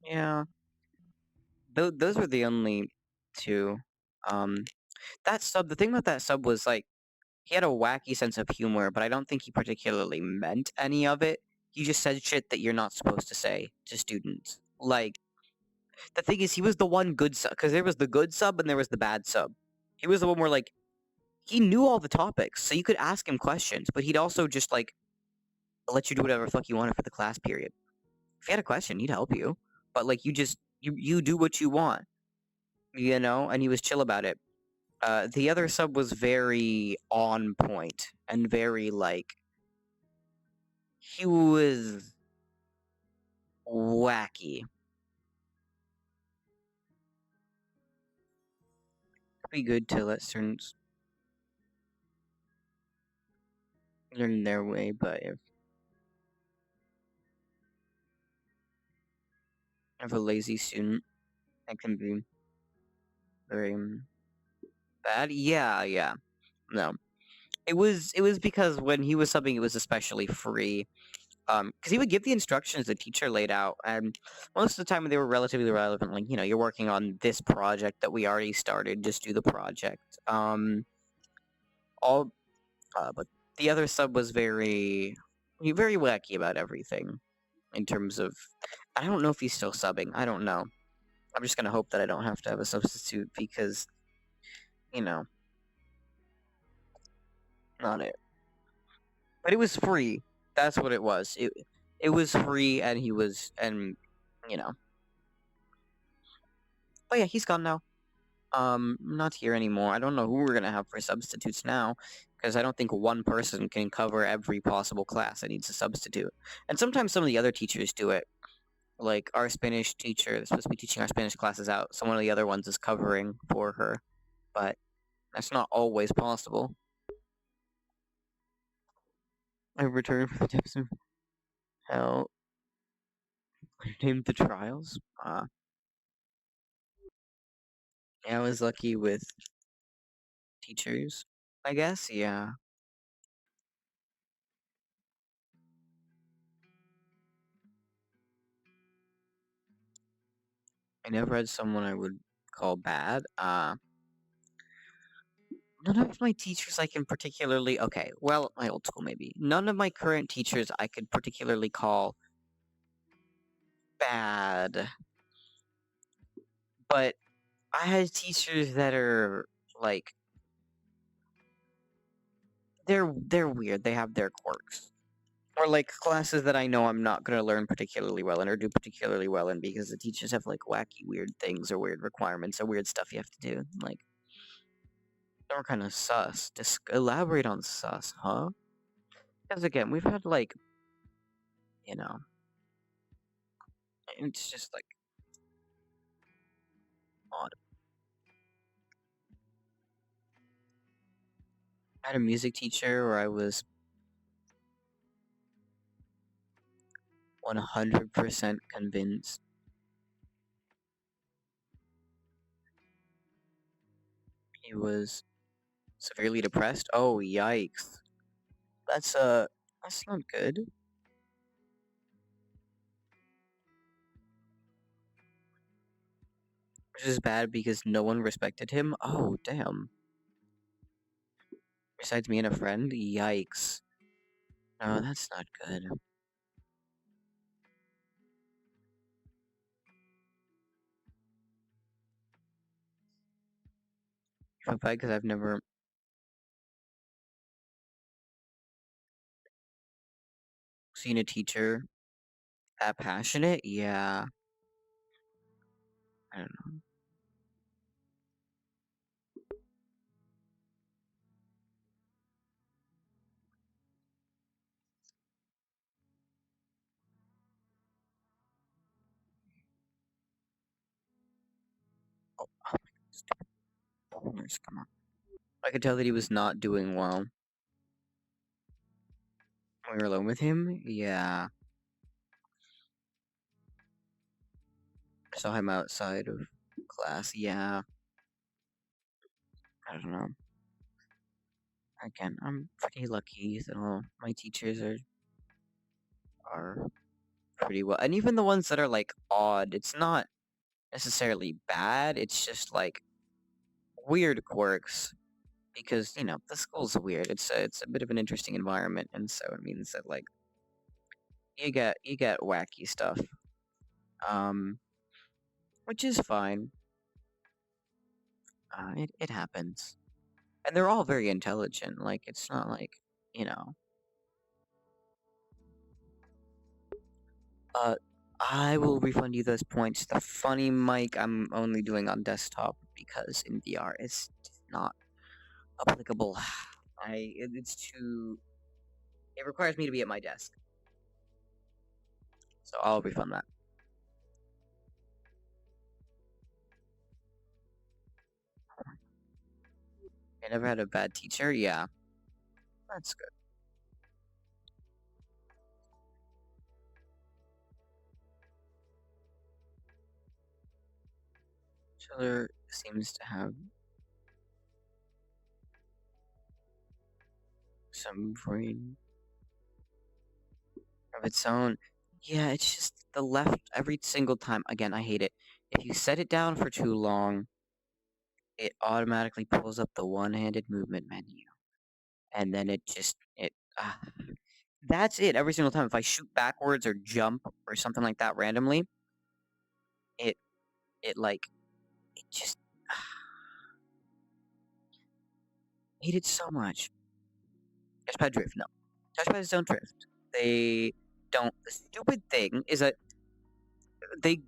Yeah. Those were the only two. Um, that sub, the thing about that sub was like, he had a wacky sense of humor, but I don't think he particularly meant any of it. He just said shit that you're not supposed to say to students. Like, the thing is, he was the one good sub, because there was the good sub and there was the bad sub. He was the one where, like, he knew all the topics, so you could ask him questions, but he'd also just, like, let you do whatever the fuck you wanted for the class period. If you had a question, he'd help you. But, like, you do what you want, you know? And he was chill about it. The other sub was very on point and very, like, he was wacky. Be good to let students learn their way, but if a lazy student, that can be very bad. Yeah, yeah. No. It was because when he was subbing, it was especially free. Because he would give the instructions the teacher laid out, and most of the time they were relatively relevant. Like, you're working on this project that we already started. Just do the project. All but the other sub was very wacky about everything in terms of. I don't know if he's still subbing. I don't know. I'm just gonna hope that I don't have to have a substitute because, you know, not it. But it was free. That's what it was. It was free, and he was, and you know. But yeah, he's gone now. Not here anymore. I don't know who we're gonna have for substitutes now, because I don't think one person can cover every possible class that needs a substitute. And sometimes some of the other teachers do it. Like our Spanish teacher that's supposed to be teaching our Spanish classes out, so one of the other ones is covering for her. But that's not always possible. I return for the depths of hell. Named the trials. Yeah, I was lucky with teachers. I guess. Yeah. I never had someone I would call bad. None of my teachers I can particularly. Okay, well, my old school maybe. None of my current teachers I could particularly call bad. But I had teachers that are like they're weird. They have their quirks. Or like classes that I know I'm not gonna learn particularly well in or do particularly well in because the teachers have like wacky weird things or weird requirements or weird stuff you have to do. Like they're kind of sus. Just elaborate on sus, huh? Because again, we've had like, you know, it's just like odd. I had a music teacher where I was 100% convinced he was severely depressed. Oh, yikes. That's not good. Which is bad because no one respected him. Oh, damn. Besides me and a friend? Yikes. No, that's not good. I feel bad because I've never. Seen a teacher that passionate? Yeah. I don't know. Oh, oh my god, stupid boners, come on. I could tell that he was not doing well. When we were alone with him? Yeah. I saw him outside of class. Yeah. I don't know. Again, I'm pretty lucky that all my teachers are pretty well. And even the ones that are like odd, it's not necessarily bad. It's just like weird quirks because the school's weird. It's a bit of an interesting environment, and so it means that like you get wacky stuff, um, which is fine. It happens, and they're all very intelligent. Like it's not like you know. Uh, I will refund you those points. The funny mic I'm only doing on desktop because in VR it's not applicable. It's too. It requires me to be at my desk, so I'll refund that. I never had a bad teacher. Yeah, that's good. Chiller seems to have some brain of its own. Yeah, it's just the left every single time. Again, I hate it. If you set it down for too long, it automatically pulls up the one-handed movement menu, and then it. Uh, that's it every single time. If I shoot backwards or jump or something like that randomly, it it like it just hate it so much. Touchpad drift, no. Touchpads don't drift. They don't. The stupid thing is that they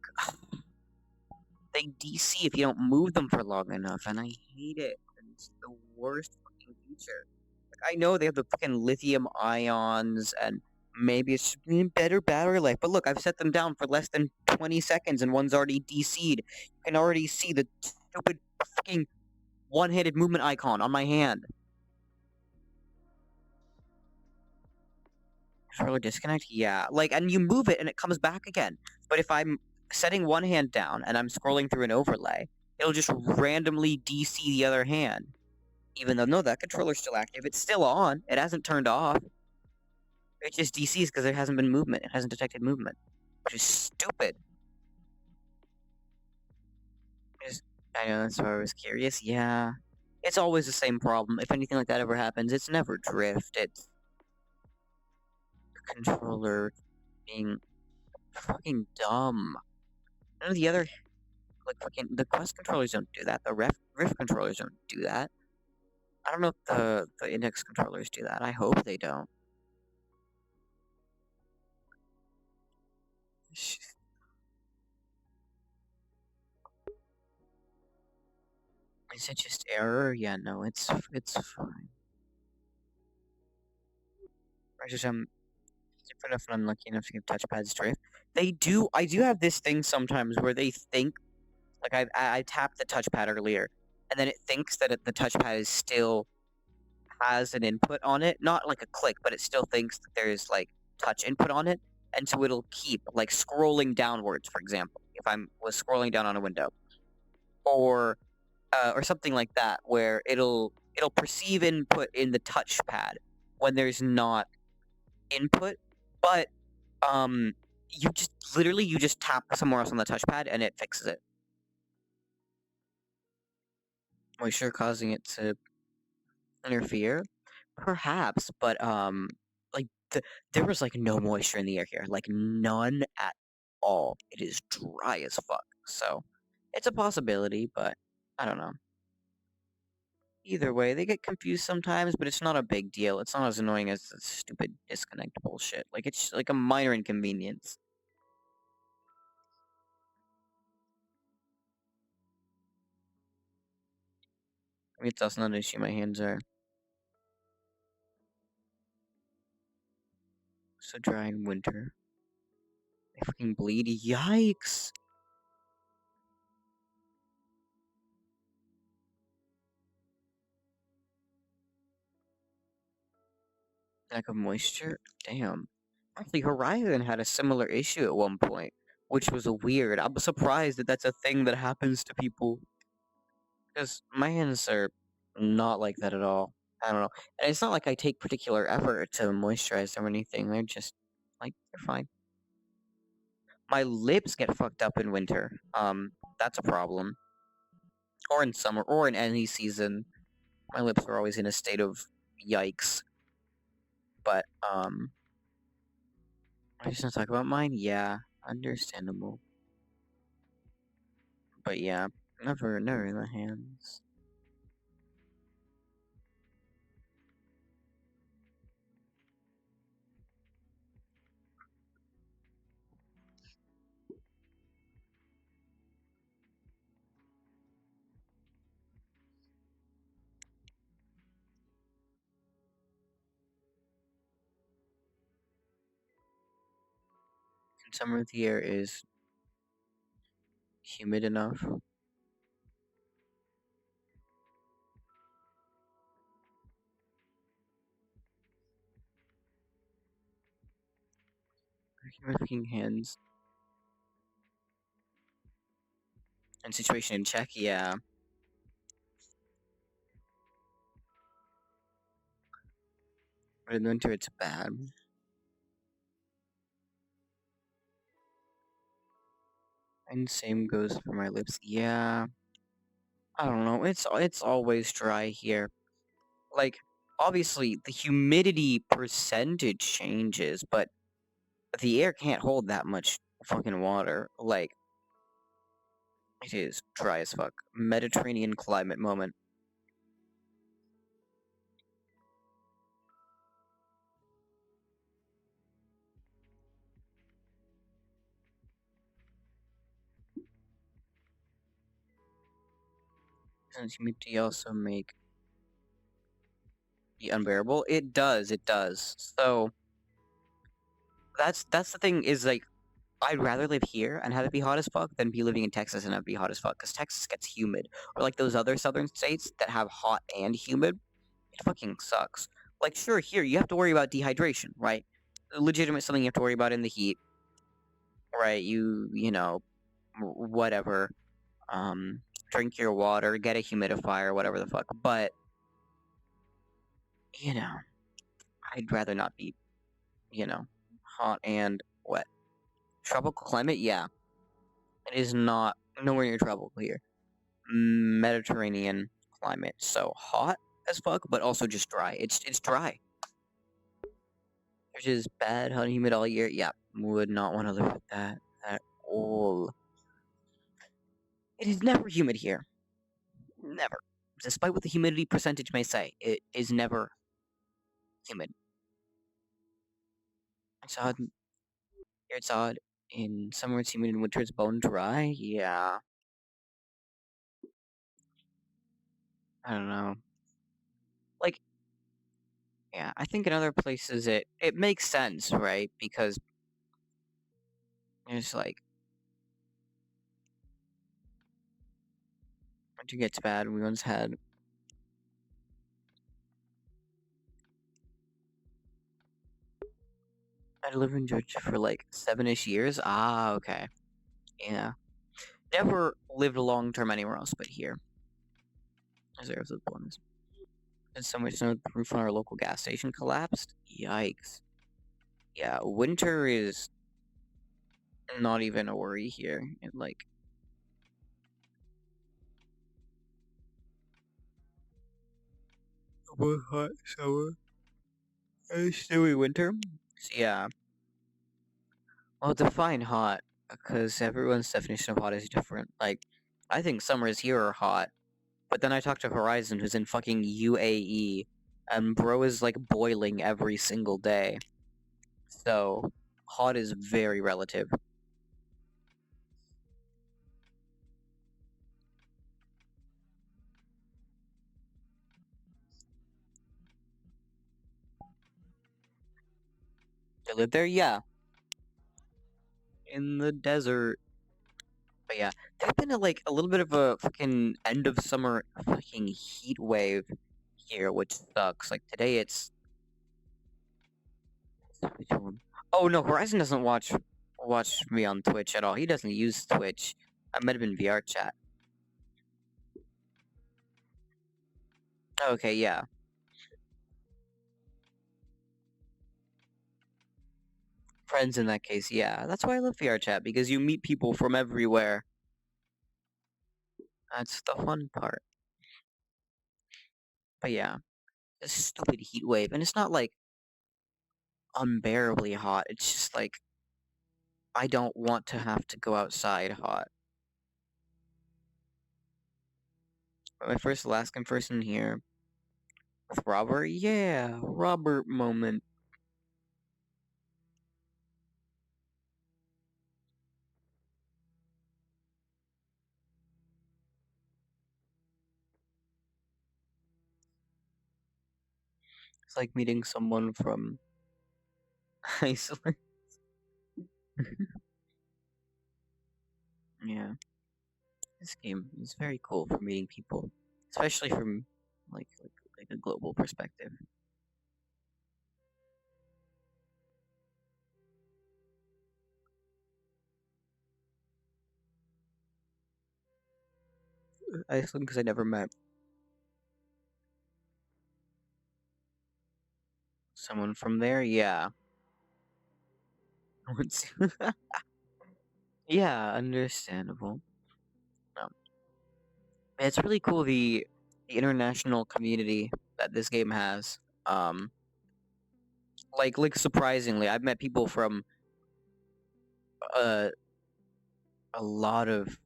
they DC if you don't move them for long enough, and I hate it. And it's the worst fucking feature. Like, I know they have the fucking lithium ions, and maybe it's better battery life, but look, I've set them down for less than 20 seconds, and one's already DC'd. You can already see the stupid fucking one-handed movement icon on my hand. Controller disconnect? Yeah. Like, and you move it and it comes back again. But if I'm setting one hand down and I'm scrolling through an overlay, it'll just randomly DC the other hand. Even though, no, that controller's still active. It's still on. It hasn't turned off. It just DCs because there hasn't been movement. It hasn't detected movement. Which is stupid. I know, that's why I was curious. Yeah. It's always the same problem. If anything like that ever happens, it's never drift. It's the controller being fucking dumb. None of the other like fucking the Quest controllers don't do that. The Rift controllers don't do that. I don't know if the Index controllers do that. I hope they don't. Is it just error? Yeah, no, it's fine. I just different enough and unlucky enough to give touchpads drift. They do. I do have this thing sometimes where they think like I tapped the touchpad earlier, and then it thinks that the touchpad is still has an input on it, not like a click, but it still thinks that there's like touch input on it, and so it'll keep like scrolling downwards, for example, if I was scrolling down on a window, or something like that, where it'll perceive input in the touchpad when there's not input, but um, you just tap somewhere else on the touchpad and it fixes it. Moisture causing it to interfere? Perhaps, but like there was like no moisture in the air here, like none at all. It is dry as fuck. So it's a possibility, but I don't know. Either way, they get confused sometimes, but it's not a big deal. It's not as annoying as the stupid disconnect bullshit. Like, it's like a minor inconvenience. I mean, it's also not an issue. My hands are so dry in winter. They fucking bleed. Yikes! Lack of moisture? Damn. Actually, Horizon had a similar issue at one point, which was weird. I'm surprised that that's a thing that happens to people. Because my hands are not like that at all. I don't know. And it's not like I take particular effort to moisturize them or anything. They're just, like, they're fine. My lips get fucked up in winter. That's a problem. Or in summer, or in any season. My lips are always in a state of yikes. But, I just gonna talk about mine? Yeah, understandable. But yeah, never in the hands. In summer, the air is humid enough. My fucking hands. And situation in check, yeah. But in winter, it's bad. And same goes for my lips. Yeah, I don't know. It's always dry here. Like, obviously, the humidity percentage changes, but the air can't hold that much fucking water. Like, it is dry as fuck. Mediterranean climate moment. Doesn't humidity also make the unbearable? It does, it does. So that's the thing is like I'd rather live here and have it be hot as fuck than be living in Texas and have it be hot as fuck because Texas gets humid. Or like those other southern states that have hot and humid, it fucking sucks. Like sure, here you have to worry about dehydration, right? Legitimate something you have to worry about in the heat, right? You know, whatever. Um, drink your water, get a humidifier, whatever the fuck. But you know, I'd rather not be, you know, hot and wet. Tropical climate, yeah, it is not nowhere near tropical here. Mediterranean climate, so hot as fuck, but also just dry. It's dry, which is bad, hot, and humid all year. Yeah, would not want to live with that at all. It is never humid here, never. Despite what the humidity percentage may say, it is never humid. It's odd. It's odd. In summer it's humid, in winter it's bone dry. Yeah, I don't know. Like, yeah, I think in other places it makes sense, right? Because it's like winter gets bad. We once had I lived in Georgia for like 7-ish years. Ah, okay. Yeah. Never lived long term anywhere else but here. As there was a bonus. And so much snow the roof on our local gas station collapsed. Yikes. Yeah, winter is not even a worry here. It like summer, hot summer, and snowy winter. So yeah. Well, define hot because everyone's definition of hot is different. Like, I think summers here are hot, But then I talked to Horizon, who's in fucking UAE, and bro is like boiling every single day. So, hot is very relative. To live there, yeah, in the desert. But yeah, there's been like a little bit of a fucking end of summer fucking heat wave here, which sucks. Like today, which one? Oh no, Horizon doesn't watch me on Twitch at all. He doesn't use Twitch. I might have been VR chat. Okay, yeah. Friends in that case, yeah. That's why I love VR chat, because you meet people from everywhere. That's the fun part. But yeah, this stupid heat wave, and it's not like unbearably hot. It's just like I don't want to have to go outside hot. My first Alaskan person here with Robert, yeah, Robert moment. It's like meeting someone from Iceland. Yeah, this game is very cool for meeting people, especially from like a global perspective. Iceland because I never met someone from there. Yeah, yeah, understandable. No, it's really cool the international community that this game has. Like surprisingly, I've met people from uh a lot of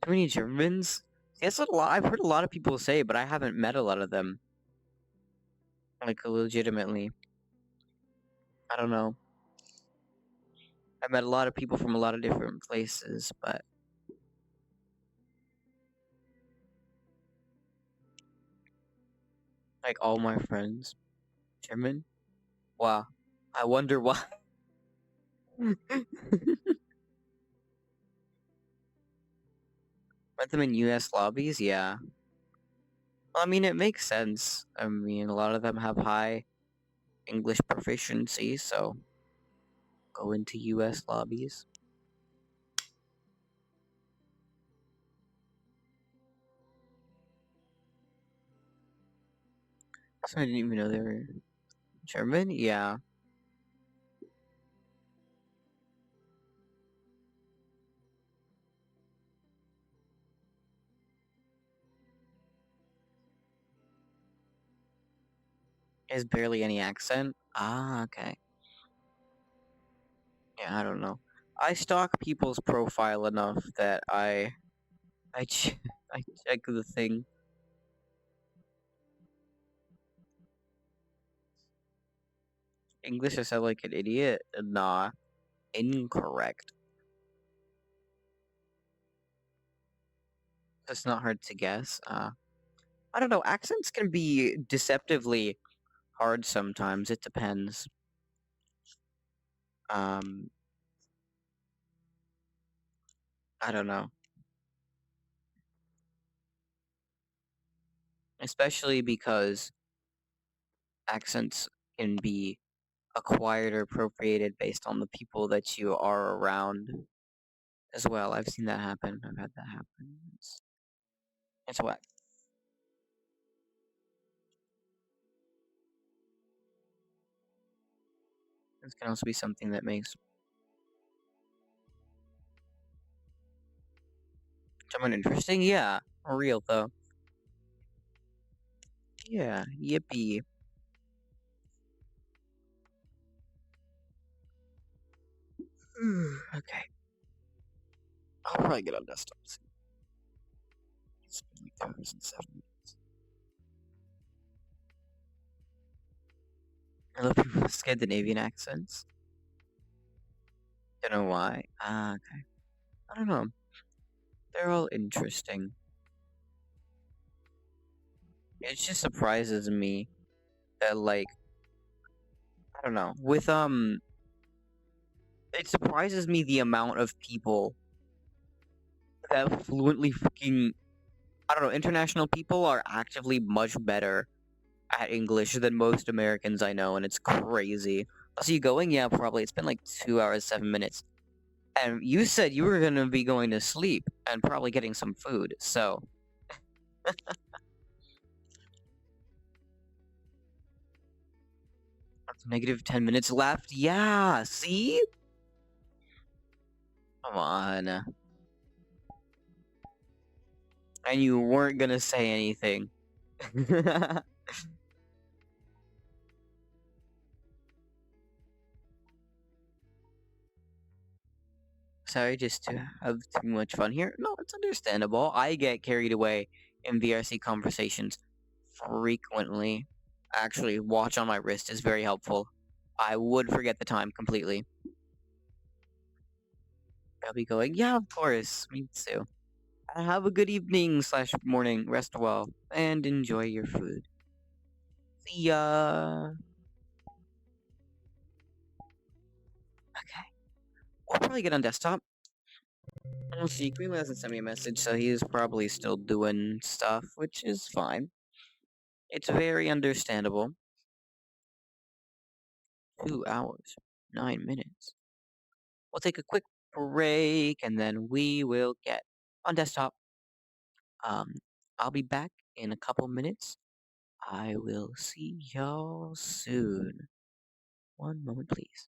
too many Germans. That's a lot. I've heard a lot of people say, but I haven't met a lot of them. Like legitimately, I don't know. I met a lot of people from a lot of different places, but like all my friends, German. Wow, I wonder why. Met them in U.S. lobbies, yeah. Well, I mean, it makes sense. I mean, a lot of them have high English proficiency, so go into U.S. lobbies. So I didn't even know they were German. Yeah, there's barely any accent. Ah, okay. Yeah, I don't know. I stalk people's profile enough that I ch- I check the thing. English, I sound like an idiot. Nah, incorrect. That's not hard to guess. I don't know. Accents can be deceptively hard sometimes. It depends. Um, I don't know. Especially because accents can be acquired or appropriated based on the people that you are around as well. I've seen that happen. I've had that happen. It's whack. This can also be something that makes someone interesting. Yeah, real though. Yeah, yippee. Okay, I'll probably get on desktop soon. hours and 7 minutes. I love people with Scandinavian accents. Don't know why. Ah, okay. I don't know. They're all interesting. It just surprises me that, like, I don't know. It surprises me the amount of people that fluently fucking, I don't know, international people are actively much better at English than most Americans I know, and it's crazy. So you going? Yeah, probably. It's been like 2 hours, 7 minutes. And you said you were gonna be going to sleep and probably getting some food, so negative 10 minutes left. Yeah, see? Come on. And you weren't gonna say anything. Sorry, just to have too much fun here. No, it's understandable. I get carried away in VRC conversations frequently. Actually, watch on my wrist is very helpful. I would forget the time completely. I'll be going, yeah, of course, me too. Have a good evening slash morning, rest well, and enjoy your food. See ya! Okay, we'll probably get on desktop. We'll see, Greenland hasn't sent me a message, so he's probably still doing stuff, which is fine. It's very understandable. 2 hours, 9 minutes. We'll take a quick break, and then we will get on desktop. I'll be back in a couple minutes. I will see y'all soon. One moment, please.